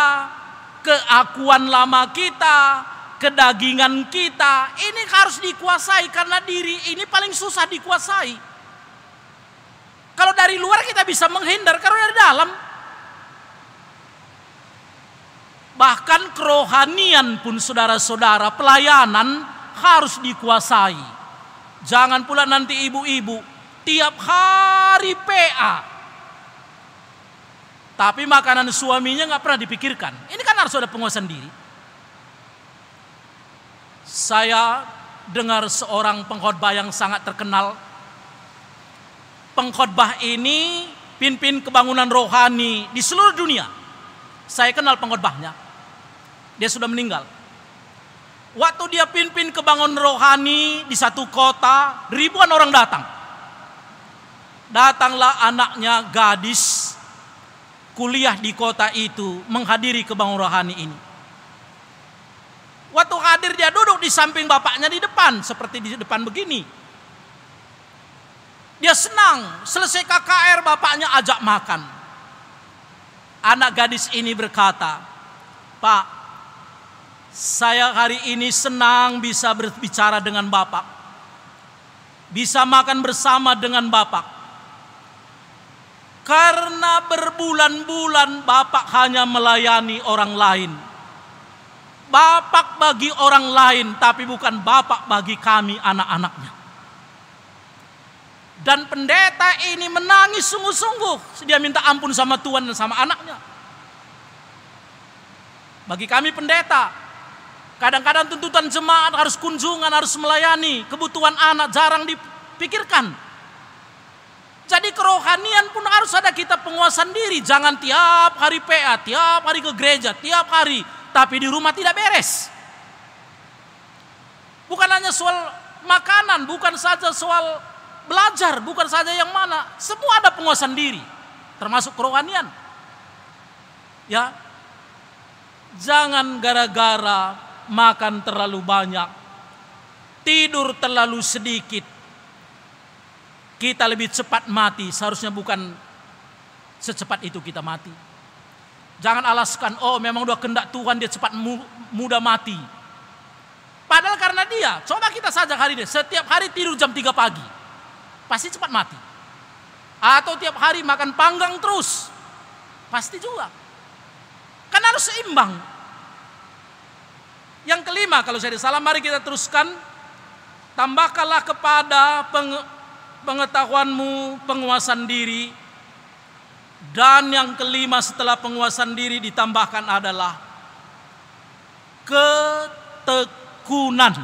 keakuan lama kita, kedagingan kita. Ini harus dikuasai karena diri ini paling susah dikuasai. Kalau dari luar kita bisa menghindar, kalau dari dalam, bahkan kerohanian pun saudara-saudara, pelayanan harus dikuasai. Jangan pula nanti ibu-ibu tiap hari PA, tapi makanan suaminya nggak pernah dipikirkan. Ini kan harus ada penguasaan diri. Saya dengar seorang pengkhotbah yang sangat terkenal. Pengkhotbah ini pimpin kebangunan rohani di seluruh dunia. Saya kenal pengkhotbahnya. Dia sudah meninggal. Waktu dia pimpin kebangunan rohani di satu kota, ribuan orang datang. Datanglah anaknya gadis kuliah di kota itu menghadiri kebangunan rohani ini. Waktu hadir dia duduk di samping bapaknya di depan, seperti di depan begini. Dia senang, selesai KKR bapaknya ajak makan. Anak gadis ini berkata, "Pak, saya hari ini senang bisa berbicara dengan Bapak. Bisa makan bersama dengan Bapak. Karena berbulan-bulan Bapak hanya melayani orang lain. Bapak bagi orang lain, tapi bukan Bapak bagi kami anak-anaknya." Dan pendeta ini menangis sungguh-sungguh. Dia minta ampun sama Tuhan dan sama anaknya. Bagi kami pendeta, kadang-kadang tuntutan jemaat harus kunjungan, harus melayani. Kebutuhan anak jarang dipikirkan. Jadi kerohanian pun harus ada kita penguasaan diri. Jangan tiap hari PA, tiap hari ke gereja, tiap hari. Tapi di rumah tidak beres. Bukan hanya soal makanan, bukan saja soal belajar, bukan saja yang mana. Semua ada penguasaan diri. Termasuk kerohanian. Ya. Jangan gara-gara makan terlalu banyak, tidur terlalu sedikit, kita lebih cepat mati. Seharusnya bukan secepat itu kita mati. Jangan alaskan, oh memang udah kehendak Tuhan dia cepat mudah mati. Padahal karena dia, coba kita saja hari ini, setiap hari tidur jam 3 pagi, pasti cepat mati. Atau tiap hari makan panggang terus, pasti juga. Kan harus seimbang. Yang kelima, kalau saya salah, mari kita teruskan. Tambahkanlah kepada pengetahuanmu penguasaan diri. Dan yang kelima setelah penguasaan diri ditambahkan adalah ketekunan.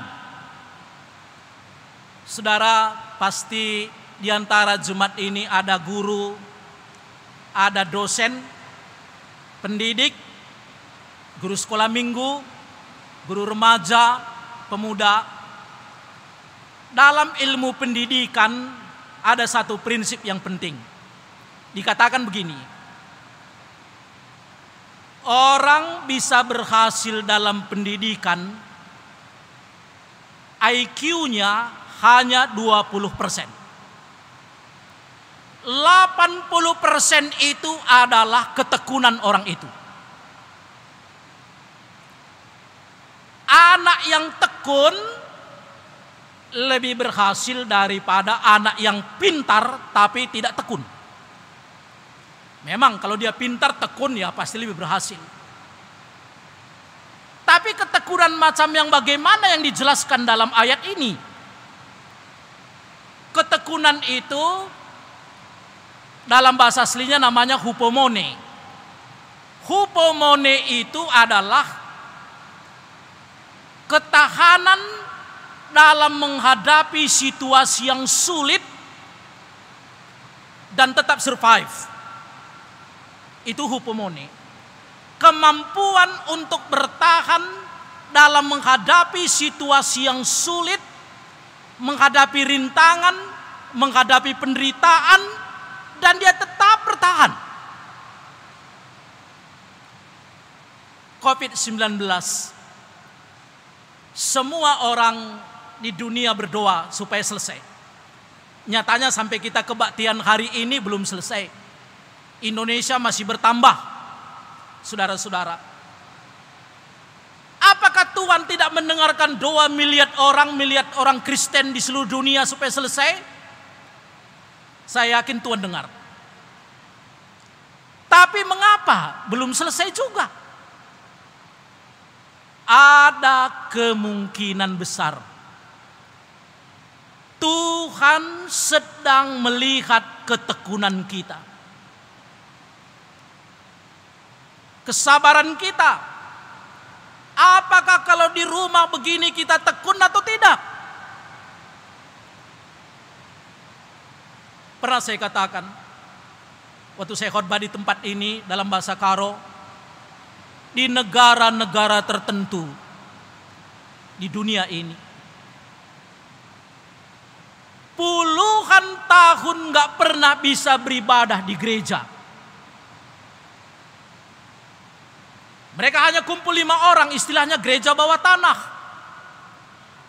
Saudara, pasti di antara jemaat ini ada guru, ada dosen, pendidik, guru sekolah minggu, guru remaja, pemuda. Dalam ilmu pendidikan ada satu prinsip yang penting. Dikatakan begini, orang bisa berhasil dalam pendidikan, IQ-nya hanya 20%. 80% itu adalah ketekunan orang itu. Anak yang tekun lebih berhasil daripada anak yang pintar tapi tidak tekun. Memang kalau dia pintar tekun ya pasti lebih berhasil. Tapi ketekunan macam yang bagaimana yang dijelaskan dalam ayat ini? Ketekunan itu dalam bahasa aslinya namanya hupomone. Hupomone itu adalah ketahanan dalam menghadapi situasi yang sulit dan tetap survive. Itu hupomone. Kemampuan untuk bertahan dalam menghadapi situasi yang sulit, menghadapi rintangan, menghadapi penderitaan, dan dia tetap bertahan. COVID-19, semua orang di dunia berdoa supaya selesai. Nyatanya sampai kita kebaktian hari ini belum selesai. Indonesia masih bertambah. Saudara-saudara, apakah Tuhan tidak mendengarkan doa miliar orang Kristen di seluruh dunia supaya selesai? Saya yakin Tuhan dengar. Tapi mengapa belum selesai juga? Ada kemungkinan besar Tuhan sedang melihat ketekunan kita, kesabaran kita. Apakah kalau di rumah begini kita tekun atau tidak? Pernah saya katakan, waktu saya khotbah di tempat ini dalam bahasa Karo, di negara-negara tertentu di dunia ini, puluhan tahun gak pernah bisa beribadah di gereja. Mereka hanya kumpul 5 orang, istilahnya gereja bawah tanah.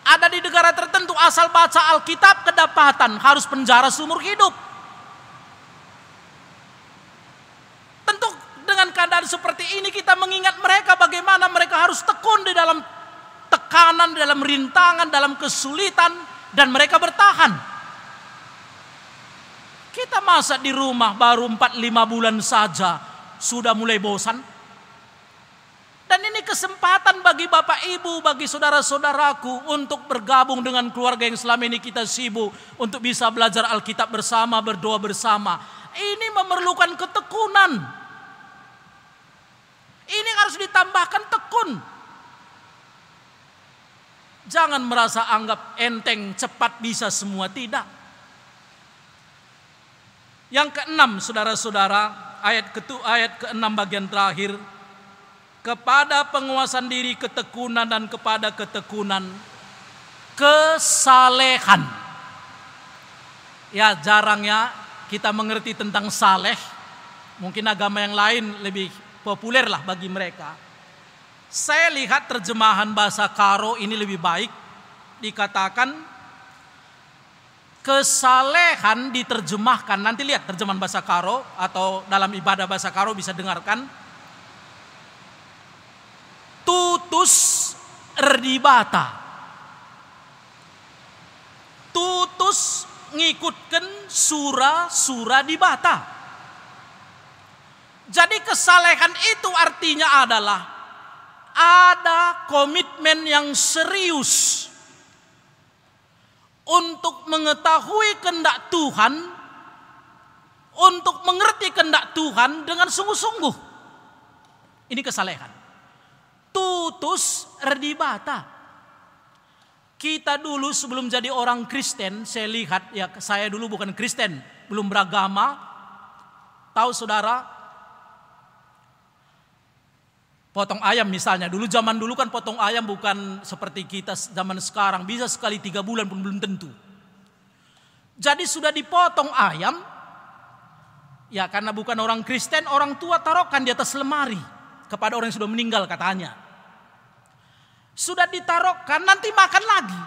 Ada di negara tertentu asal baca Alkitab kedapatan harus penjara seumur hidup. Tentu dengan keadaan seperti ini kita mengingat mereka bagaimana mereka harus tekun di dalam tekanan, di dalam rintangan, dalam kesulitan, dan mereka bertahan. Kita masa di rumah baru 4-5 bulan saja sudah mulai bosan. Dan ini kesempatan bagi Bapak Ibu, bagi saudara-saudaraku untuk bergabung dengan keluarga yang selama ini kita sibuk untuk bisa belajar Alkitab bersama, berdoa bersama. Ini memerlukan ketekunan. Ini harus ditambahkan tekun. Jangan merasa anggap enteng, cepat bisa semua, tidak. Yang keenam, saudara-saudara, ayat ke-6 bagian terakhir. Kepada penguasaan diri ketekunan, dan kepada ketekunan kesalehan. Ya, jarangnya kita mengerti tentang saleh. Mungkin agama yang lain lebih populer lah bagi mereka. Saya lihat terjemahan bahasa Karo ini lebih baik. Dikatakan kesalehan diterjemahkan. Nanti lihat terjemahan bahasa Karo atau dalam ibadah bahasa Karo bisa dengarkan. Tutus erdibata. Tutus ngikutkan sura dibata. Jadi kesalehan itu artinya adalah ada komitmen yang serius untuk mengetahui kehendak Tuhan, untuk mengerti kehendak Tuhan dengan sungguh-sungguh. Ini kesalehan. Tutus erdibata. Kita dulu sebelum jadi orang Kristen, saya lihat, ya saya dulu bukan Kristen, belum beragama. Tahu saudara, potong ayam misalnya, zaman dulu kan potong ayam bukan seperti kita zaman sekarang, bisa sekali 3 bulan pun belum tentu. Jadi sudah dipotong ayam, ya karena bukan orang Kristen, orang tua taruhkan di atas lemari kepada orang yang sudah meninggal katanya. Sudah ditaruhkan, nanti makan lagi.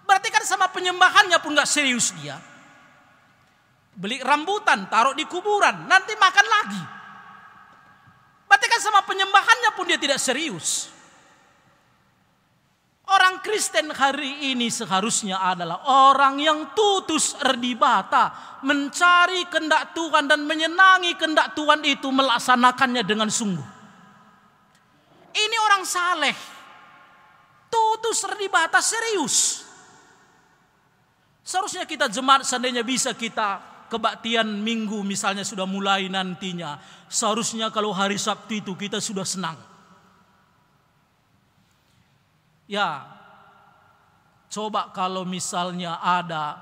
Berarti kan sama penyembahannya pun gak serius dia. Beli rambutan, taruh di kuburan, nanti makan lagi. Berarti kan sama penyembahannya pun dia tidak serius. Orang Orang Kristen hari ini seharusnya adalah orang yang tutus erdibata, mencari kehendak Tuhan dan menyenangi kehendak Tuhan itu, melaksanakannya dengan sungguh. Ini orang saleh, tutus erdibata serius. Seharusnya kita jemaat, seandainya bisa kita kebaktian minggu misalnya sudah mulai nantinya, seharusnya kalau hari Sabtu itu kita sudah senang. Ya, coba kalau misalnya ada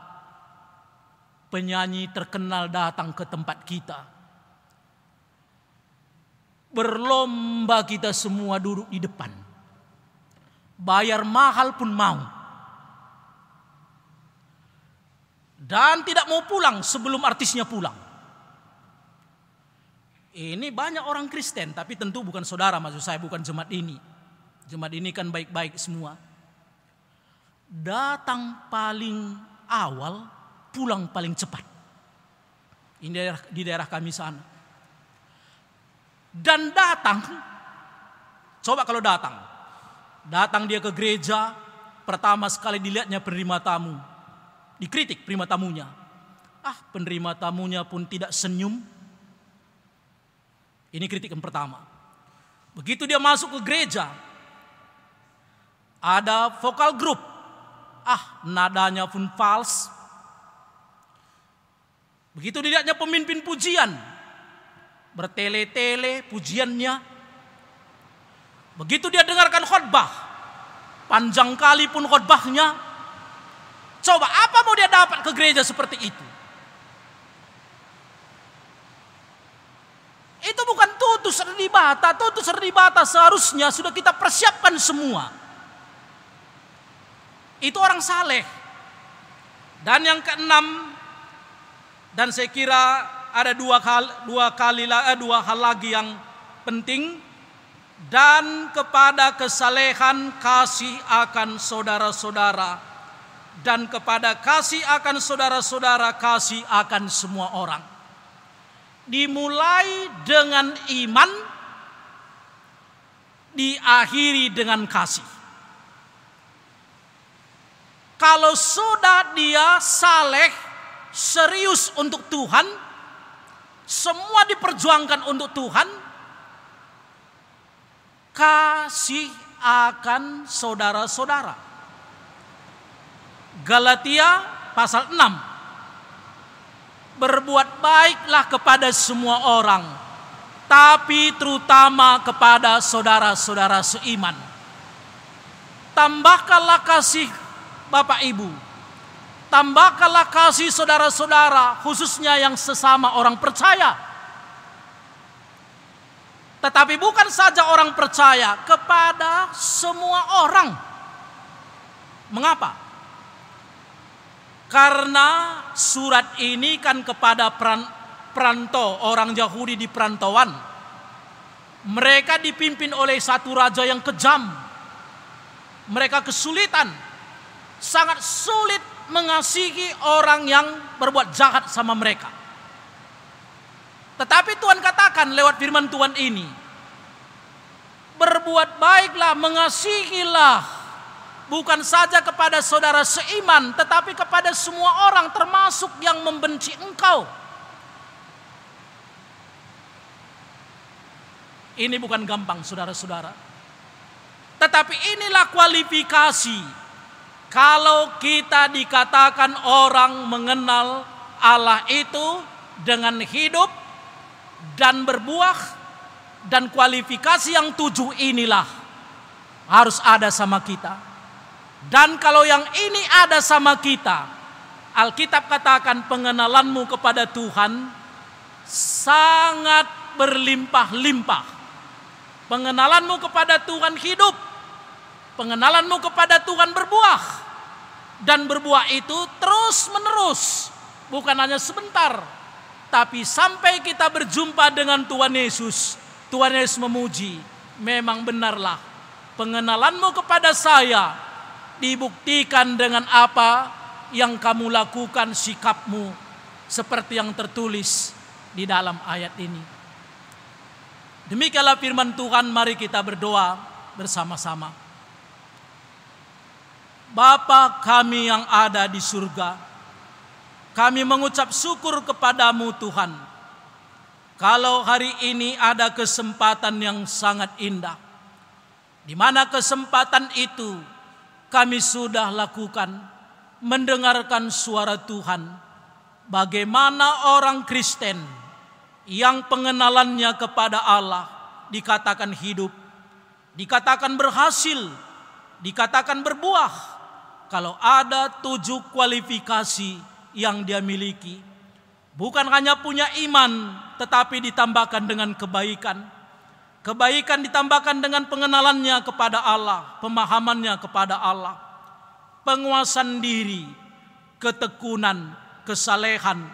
penyanyi terkenal datang ke tempat kita, berlomba kita semua duduk di depan, bayar mahal pun mau, dan tidak mau pulang sebelum artisnya pulang. Ini banyak orang Kristen, tapi tentu bukan saudara, maksud saya bukan jemaat ini. Jemaat ini kan baik-baik semua. Datang paling awal, pulang paling cepat. Ini di daerah kami sana. Dan datang, coba kalau datang dia ke gereja, pertama sekali dilihatnya penerima tamu, dikritik penerima tamunya. Penerima tamunya pun tidak senyum. Ini kritik yang pertama. Begitu dia masuk ke gereja, ada vokal grup, nadanya pun fals. Begitu dilihatnya pemimpin pujian, bertele-tele pujiannya. Begitu dia dengarkan khotbah, panjang kali pun khotbahnya. Coba apa mau dia dapat ke gereja seperti itu? Itu bukan tutus erdibata. Tutus erdibata seharusnya sudah kita persiapkan semua. Itu orang saleh. Dan yang keenam, dan saya kira ada dua hal lagi yang penting. Dan kepada kesalehan kasih akan saudara-saudara, dan kepada kasih akan saudara-saudara kasih akan semua orang. Dimulai dengan iman, diakhiri dengan kasih. Kalau sudah dia saleh, serius untuk Tuhan, semua diperjuangkan untuk Tuhan, kasih akan saudara-saudara. Galatia pasal 6. Berbuat baiklah kepada semua orang, tapi terutama kepada saudara-saudara seiman. Tambahkanlah kasih Bapak Ibu, tambahkanlah kasih saudara-saudara, khususnya yang sesama orang percaya. Tetapi bukan saja orang percaya, kepada semua orang. Mengapa? Karena surat ini kan kepada perantau, orang Yahudi di perantauan. Mereka dipimpin oleh satu raja yang kejam. Mereka kesulitan, sangat sulit mengasihi orang yang berbuat jahat sama mereka. Tetapi Tuhan katakan lewat firman Tuhan ini, berbuat baiklah, mengasihilah, bukan saja kepada saudara seiman, tetapi kepada semua orang, termasuk yang membenci engkau. Ini bukan gampang, saudara-saudara. Tetapi inilah kualifikasi. Kalau kita dikatakan orang mengenal Allah itu dengan hidup dan berbuah, dan kualifikasi yang 7 inilah harus ada sama kita. Dan kalau yang ini ada sama kita, Alkitab katakan pengenalanmu kepada Tuhan sangat berlimpah-limpah. Pengenalanmu kepada Tuhan hidup, pengenalanmu kepada Tuhan berbuah. Dan berbuah itu terus menerus, bukan hanya sebentar, tapi sampai kita berjumpa dengan Tuhan Yesus. Tuhan Yesus memuji, memang benarlah pengenalanmu kepada saya dibuktikan dengan apa yang kamu lakukan, sikapmu, seperti yang tertulis di dalam ayat ini. Demikianlah firman Tuhan, mari kita berdoa bersama-sama. Bapa kami yang ada di surga, kami mengucap syukur kepadamu Tuhan. Kalau hari ini ada kesempatan yang sangat indah, di mana kesempatan itu kami sudah lakukan, mendengarkan suara Tuhan. Bagaimana orang Kristen yang pengenalannya kepada Allah dikatakan hidup, dikatakan berhasil, dikatakan berbuah, kalau ada 7 kualifikasi yang dia miliki. Bukan hanya punya iman, tetapi ditambahkan dengan kebaikan. Kebaikan ditambahkan dengan pengenalannya kepada Allah, pemahamannya kepada Allah, penguasaan diri, ketekunan, kesalehan,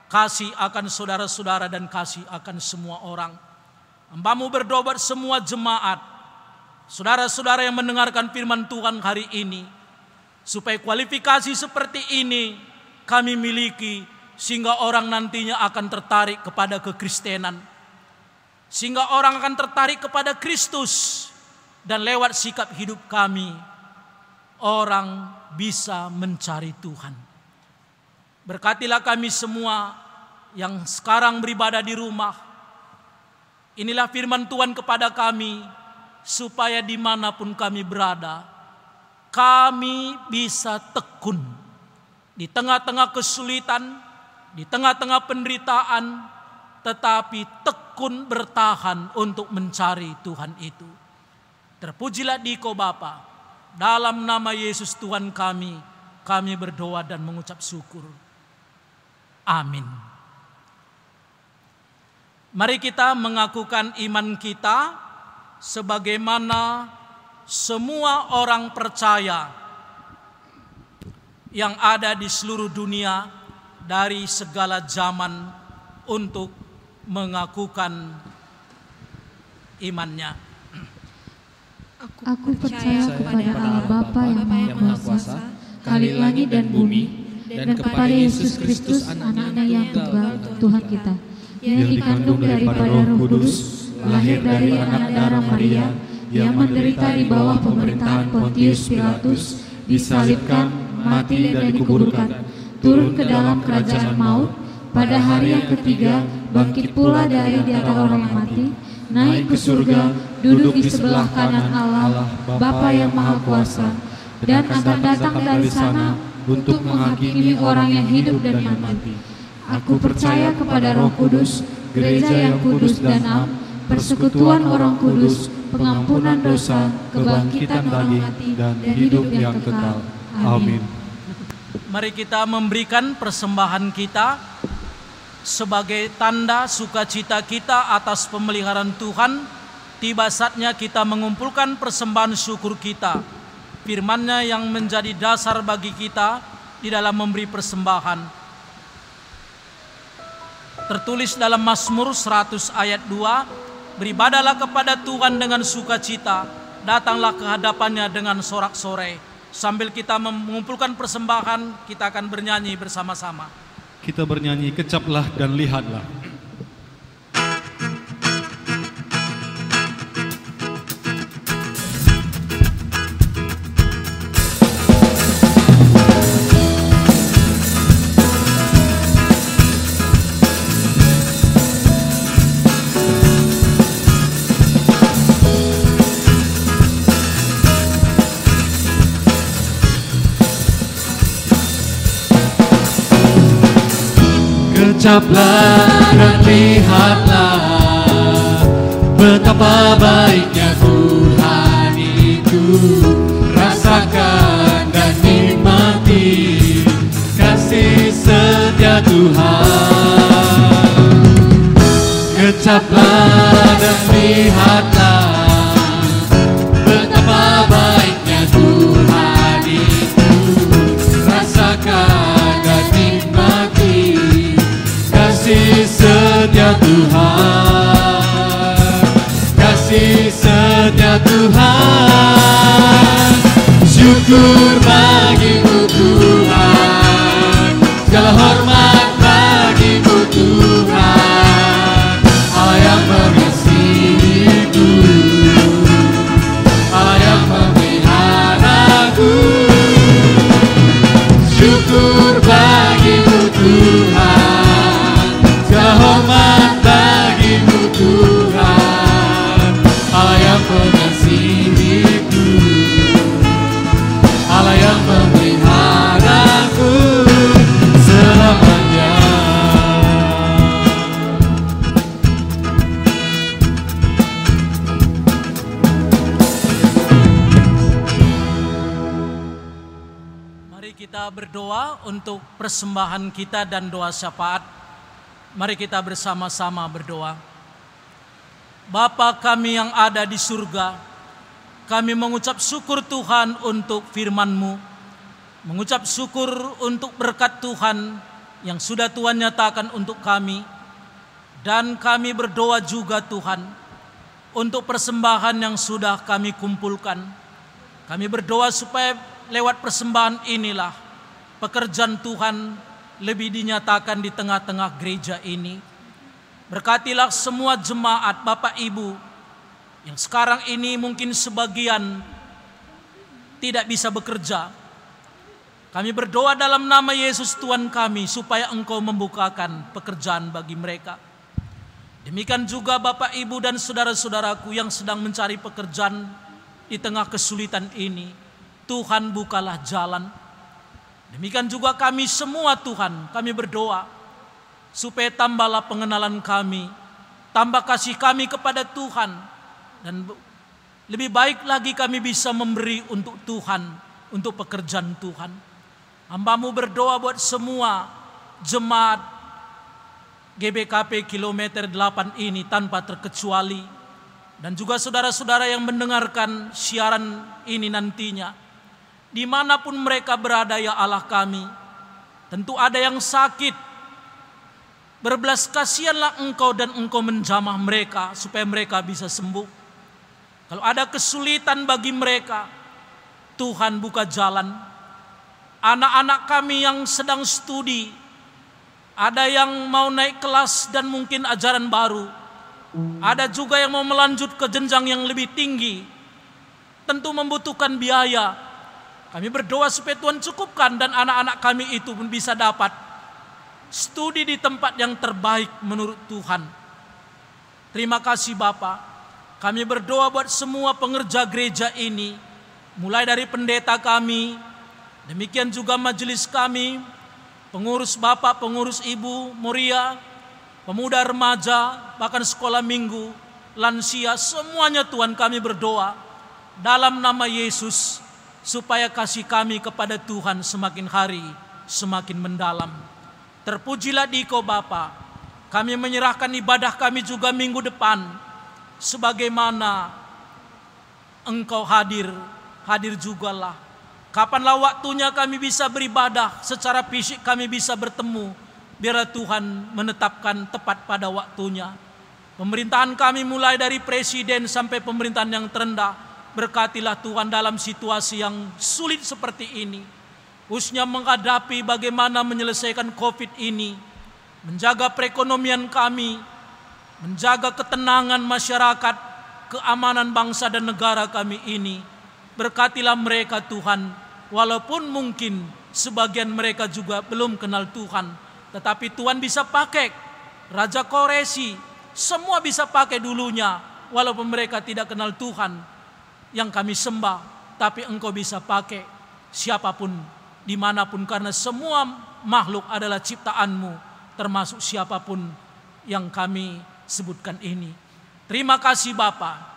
kasih akan saudara-saudara dan kasih akan semua orang. Hambamu berdoa buat semua jemaat, saudara-saudara yang mendengarkan firman Tuhan hari ini, supaya kualifikasi seperti ini kami miliki, sehingga orang nantinya akan tertarik kepada kekristenan, sehingga orang akan tertarik kepada Kristus, dan lewat sikap hidup kami orang bisa mencari Tuhan. Berkatilah kami semua yang sekarang beribadah di rumah. Inilah firman Tuhan kepada kami, supaya dimanapun kami berada, kami bisa tekun di tengah-tengah kesulitan, di tengah-tengah penderitaan, tetapi tekun bertahan untuk mencari Tuhan itu. Terpujilah Dikau Bapa, dalam nama Yesus Tuhan kami berdoa dan mengucap syukur. Amin. Mari kita mengakukan iman kita sebagaimana semua orang percaya yang ada di seluruh dunia dari segala zaman untuk mengakukan imannya. Aku percaya kepada Allah Bapa yang Maha Kuasa, Khalik langit dan bumi, dan kepada Yesus Kristus, Anak-Nya yang tunggal, Tuhan kita, yang dikandung daripada Roh Kudus, lahir dari anak darah Maria, yang menderita di bawah pemerintahan Pontius Pilatus, disalibkan, mati dan dikuburkan, turun ke dalam kerajaan maut, pada hari yang ketiga bangkit pula dari di antara orang yang mati, naik ke surga, duduk di sebelah kanan Allah, Bapa yang Maha Kuasa, dan akan datang dari sana untuk menghakimi orang yang hidup dan yang mati. Aku percaya kepada Roh Kudus, gereja yang kudus dan am, persekutuan orang kudus, pengampunan dosa, kebangkitan orang mati, dan hidup yang kekal. Amin. Mari kita memberikan persembahan kita sebagai tanda sukacita kita atas pemeliharaan Tuhan. Tiba saatnya kita mengumpulkan persembahan syukur kita. Firman-Nya yang menjadi dasar bagi kita di dalam memberi persembahan. Tertulis dalam Mazmur 100 ayat 2, beribadahlah kepada Tuhan dengan sukacita, datanglah ke hadapannya dengan sorak-sorai. Sambil kita mengumpulkan persembahan, kita akan bernyanyi bersama-sama. Kita bernyanyi, kecaplah dan lihatlah. Ucaplah dan lihatlah betapa baiknya Tuhan itu. Rasakan dan nikmati kasih setia Tuhan. Ucaplah dan lihatlah betapa baiknya Tuhan itu. Rasakan dan nikmati kasih setia Tuhan, kasih setia Tuhan. Syukur bagimu Tuhan, segala hormat bagimu Tuhan. Allah yang mengasihiku, Allah yang memeliharaku. Mari kita berdoa untuk persembahan kita dan doa syafaat. Mari kita bersama-sama berdoa. Bapa kami yang ada di surga, kami mengucap syukur Tuhan untuk firman-Mu, mengucap syukur untuk berkat Tuhan yang sudah Tuhan nyatakan untuk kami, dan kami berdoa juga Tuhan untuk persembahan yang sudah kami kumpulkan. Kami berdoa supaya lewat persembahan inilah pekerjaan Tuhan lebih dinyatakan di tengah-tengah gereja ini. Berkatilah semua jemaat Bapak Ibu yang sekarang ini mungkin sebagian tidak bisa bekerja. Kami berdoa dalam nama Yesus Tuhan kami supaya Engkau membukakan pekerjaan bagi mereka. Demikian juga Bapak Ibu dan saudara-saudaraku yang sedang mencari pekerjaan di tengah kesulitan ini. Tuhan bukalah jalan. Demikian juga kami semua Tuhan, kami berdoa supaya tambahlah pengenalan kami, tambah kasih kami kepada Tuhan, dan lebih baik lagi kami bisa memberi untuk Tuhan, untuk pekerjaan Tuhan. Hamba-Mu berdoa buat semua jemaat GBKP kilometer 8 ini tanpa terkecuali, dan juga saudara-saudara yang mendengarkan siaran ini nantinya, dimanapun mereka berada ya Allah kami. Tentu ada yang sakit, berbelas kasihanlah Engkau dan Engkau menjamah mereka supaya mereka bisa sembuh. Kalau ada kesulitan bagi mereka, Tuhan buka jalan. Anak-anak kami yang sedang studi, ada yang mau naik kelas dan mungkin ajaran baru, ada juga yang mau melanjut ke jenjang yang lebih tinggi, tentu membutuhkan biaya. Kami berdoa supaya Tuhan cukupkan dan anak-anak kami itu pun bisa dapat studi di tempat yang terbaik menurut Tuhan. Terima kasih Bapa. Kami berdoa buat semua pengerja gereja ini, mulai dari pendeta kami, demikian juga majelis kami, pengurus Bapak, pengurus Ibu, Moria, pemuda remaja, bahkan sekolah minggu, lansia, semuanya Tuhan kami berdoa dalam nama Yesus supaya kasih kami kepada Tuhan semakin hari semakin mendalam. Terpujilah Dikau Bapa. Kami menyerahkan ibadah kami juga minggu depan, sebagaimana Engkau hadir jugalah. Kapanlah waktunya kami bisa beribadah, secara fisik kami bisa bertemu, biarlah Tuhan menetapkan tepat pada waktunya. Pemerintahan kami mulai dari presiden sampai pemerintahan yang terendah, berkatilah Tuhan dalam situasi yang sulit seperti ini, khususnya menghadapi bagaimana menyelesaikan COVID ini, menjaga perekonomian kami, menjaga ketenangan masyarakat, keamanan bangsa dan negara kami ini. Berkatilah mereka Tuhan, walaupun mungkin sebagian mereka juga belum kenal Tuhan, tetapi Tuhan bisa pakai Raja Koresi, semua bisa pakai dulunya, walaupun mereka tidak kenal Tuhan yang kami sembah, tapi Engkau bisa pakai siapapun dimanapun, karena semua makhluk adalah ciptaan-Mu, termasuk siapapun yang kami sebutkan ini. Terima kasih Bapa.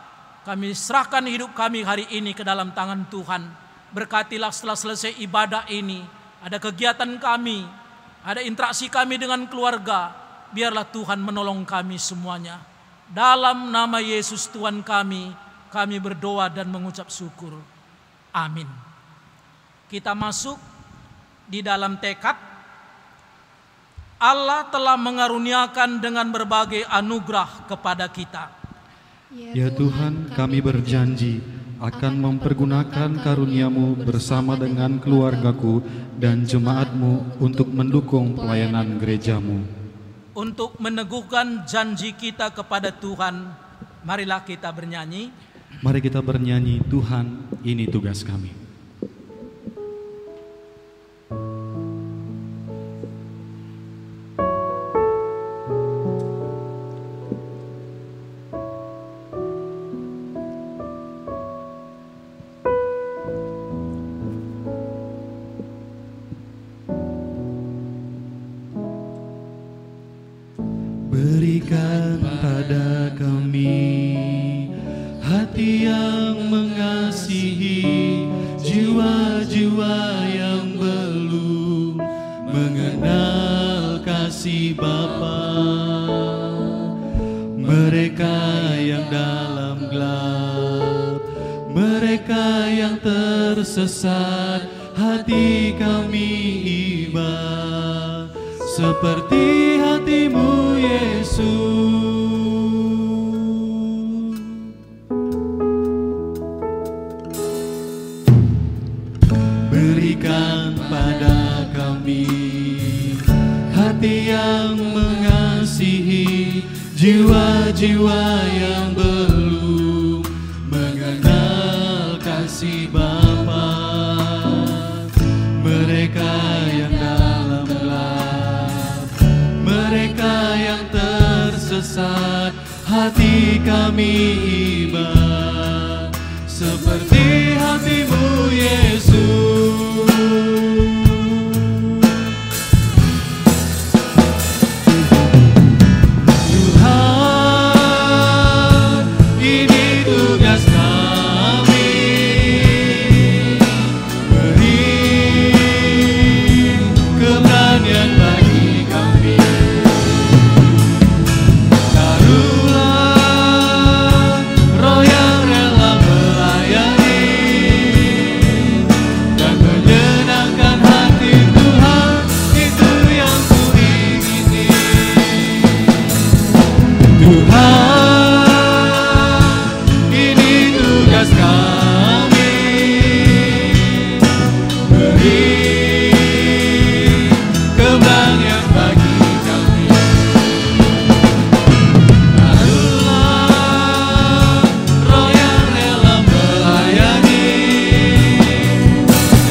Kami serahkan hidup kami hari ini ke dalam tangan Tuhan. Berkatilah setelah selesai ibadah ini, ada kegiatan kami, ada interaksi kami dengan keluarga, biarlah Tuhan menolong kami semuanya. Dalam nama Yesus Tuhan kami berdoa dan mengucap syukur. Amin. Kita masuk di dalam tekad. Allah telah mengaruniakan dengan berbagai anugerah kepada kita. Ya Tuhan, kami berjanji akan mempergunakan karunia-Mu bersama dengan keluargaku dan jemaat-Mu untuk mendukung pelayanan gereja-Mu. Untuk meneguhkan janji kita kepada Tuhan, marilah kita bernyanyi. Mari kita bernyanyi, Tuhan, ini tugas kami. Berikan pada kami hati yang mengasihi, jiwa-jiwa yang gelap, mereka yang tersesat, hati kami iba seperti hati-Mu Yesus. Berikan pada kami hati yang mengasihi jiwa-jiwa yang belum mengenal kasih Bapa. Mereka yang dalam gelap, mereka yang tersesat, hati kami iba seperti hati-Mu Yesus. Tuhan, ini tugas kami, beri keberanian bagi kami. Taruhlah roh yang rela melayani dan menyenangkan hati Tuhan, itu yang ku ingini. Tuhan, ini tugas kami, beri keberanian bagi kami. Taruhlah roh yang rela melayani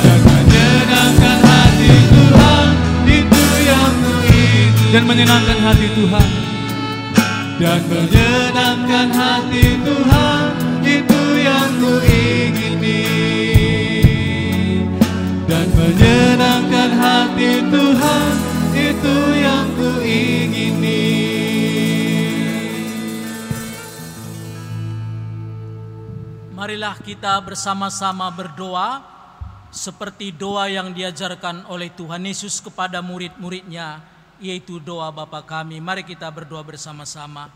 dan menyenangkan hati Tuhan, itu yang ku ingini. Dan menyenangkan hati Tuhan. Dan menyenangkan hati Tuhan, itu yang ku ingini. Dan menyenangkan hati Tuhan, itu yang ku ingini. Marilah kita bersama-sama berdoa seperti doa yang diajarkan oleh Tuhan Yesus kepada murid-muridnya, yaitu doa Bapa kami. Mari kita berdoa bersama-sama.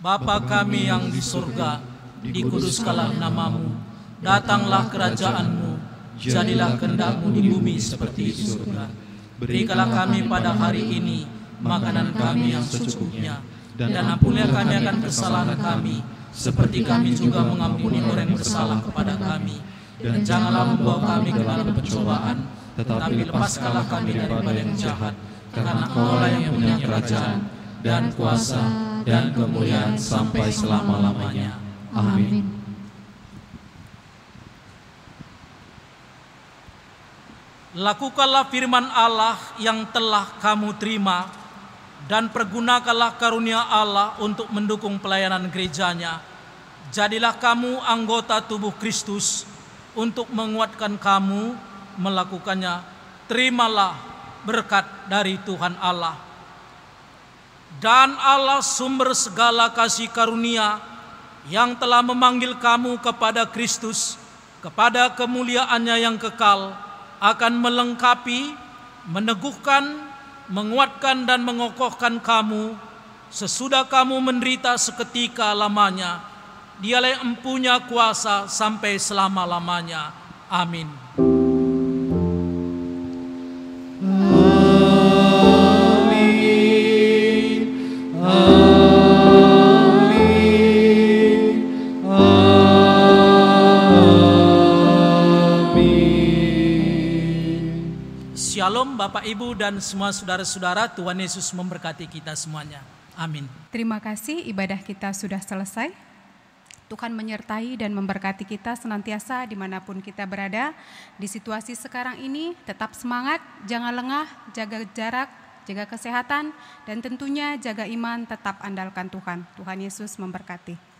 Bapa kami yang di surga, dikuduskanlah namamu, datanglah kerajaan-Mu, jadilah kehendak-Mu di bumi seperti di surga. Berikanlah kami pada hari ini makanan kami yang secukupnya, dan ampunilah kami akan kesalahan kami, seperti kami juga mengampuni orang yang bersalah kepada kami. Dan janganlah membawa kami ke dalam pencobaan, tetapi lepaskanlah kami daripada yang jahat. Karena Engkau-lah yang punya kerajaan dan kuasa dan kemuliaan sampai selama-lamanya. Amin. Lakukanlah firman Allah yang telah kamu terima dan pergunakanlah karunia Allah untuk mendukung pelayanan gerejanya. Jadilah kamu anggota tubuh Kristus untuk menguatkan kamu melakukannya. Terimalah berkat dari Tuhan Allah. Dan Allah sumber segala kasih karunia yang telah memanggil kamu kepada Kristus, kepada kemuliaannya yang kekal, akan melengkapi, meneguhkan, menguatkan dan mengokohkan kamu sesudah kamu menderita seketika lamanya. Dialah yang empunya kuasa sampai selama-lamanya. Amin. Shalom Bapak Ibu dan semua saudara-saudara, Tuhan Yesus memberkati kita semuanya. Amin. Terima kasih, ibadah kita sudah selesai. Tuhan menyertai dan memberkati kita senantiasa dimanapun kita berada. Di situasi sekarang ini tetap semangat, jangan lengah, jaga jarak, jaga kesehatan, dan tentunya jaga iman, tetap andalkan Tuhan. Tuhan Yesus memberkati.